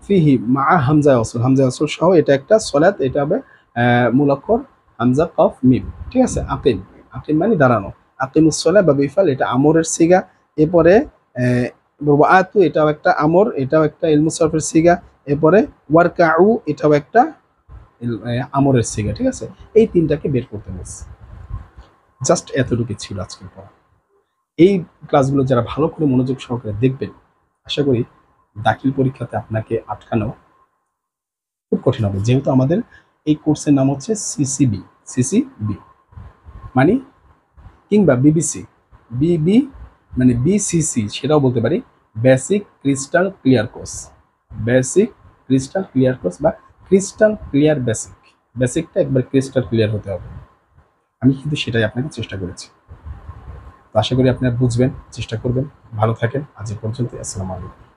ফিহি মা হামজা ওয়াসল, হামজা ওয়াসল সহ এটা একটা সলাত, এটা হবে মূল অক্ষর হামজা কফ মিম, ঠিক আছে। আকিম, আকিম মানে দাঁড়ানো। আকিমুস সালাহ বা বিফাল এটা আমরের সিগা। এরপরে ওয়াতু এটাও একটা আমর, এটাও একটা ইলমু সরফের সিগা। এরপরে ওয়ারকাউ এটাও একটা আমরের সিগা, ঠিক আছে। এই তিনটাকে বের করতে বলছে। জাস্ট এতটুকু ছিল আজকের পড়া। এই ক্লাসগুলো যারা ভালো করে মনোযোগ সহকারে দেখবেন, আশা করি দাখিল পরীক্ষাতে আপনাকে আটকানো খুব কঠিন হবে, যেহেতু আমাদের এই কোর্সের নাম হচ্ছে সিসিবি। সিসিবি মানে কিংবা বিবিসি, বিবি মানে বিসিসি সেটাও বলতে পারি, basic crystal clear course. Basic crystal clear course বা ক্রিস্টাল ক্লিয়ার বেসিক। বেসিকটা একবার ক্রিস্টাল ক্লিয়ার হতে হবে, আমি কিন্তু সেটাই আপনাকে চেষ্টা করেছি। তো আশা করি আপনারা বুঝবেন, চেষ্টা করবেন। ভালো থাকেন, আজ এ পর্যন্ত। আসসালামু আলাইকুম।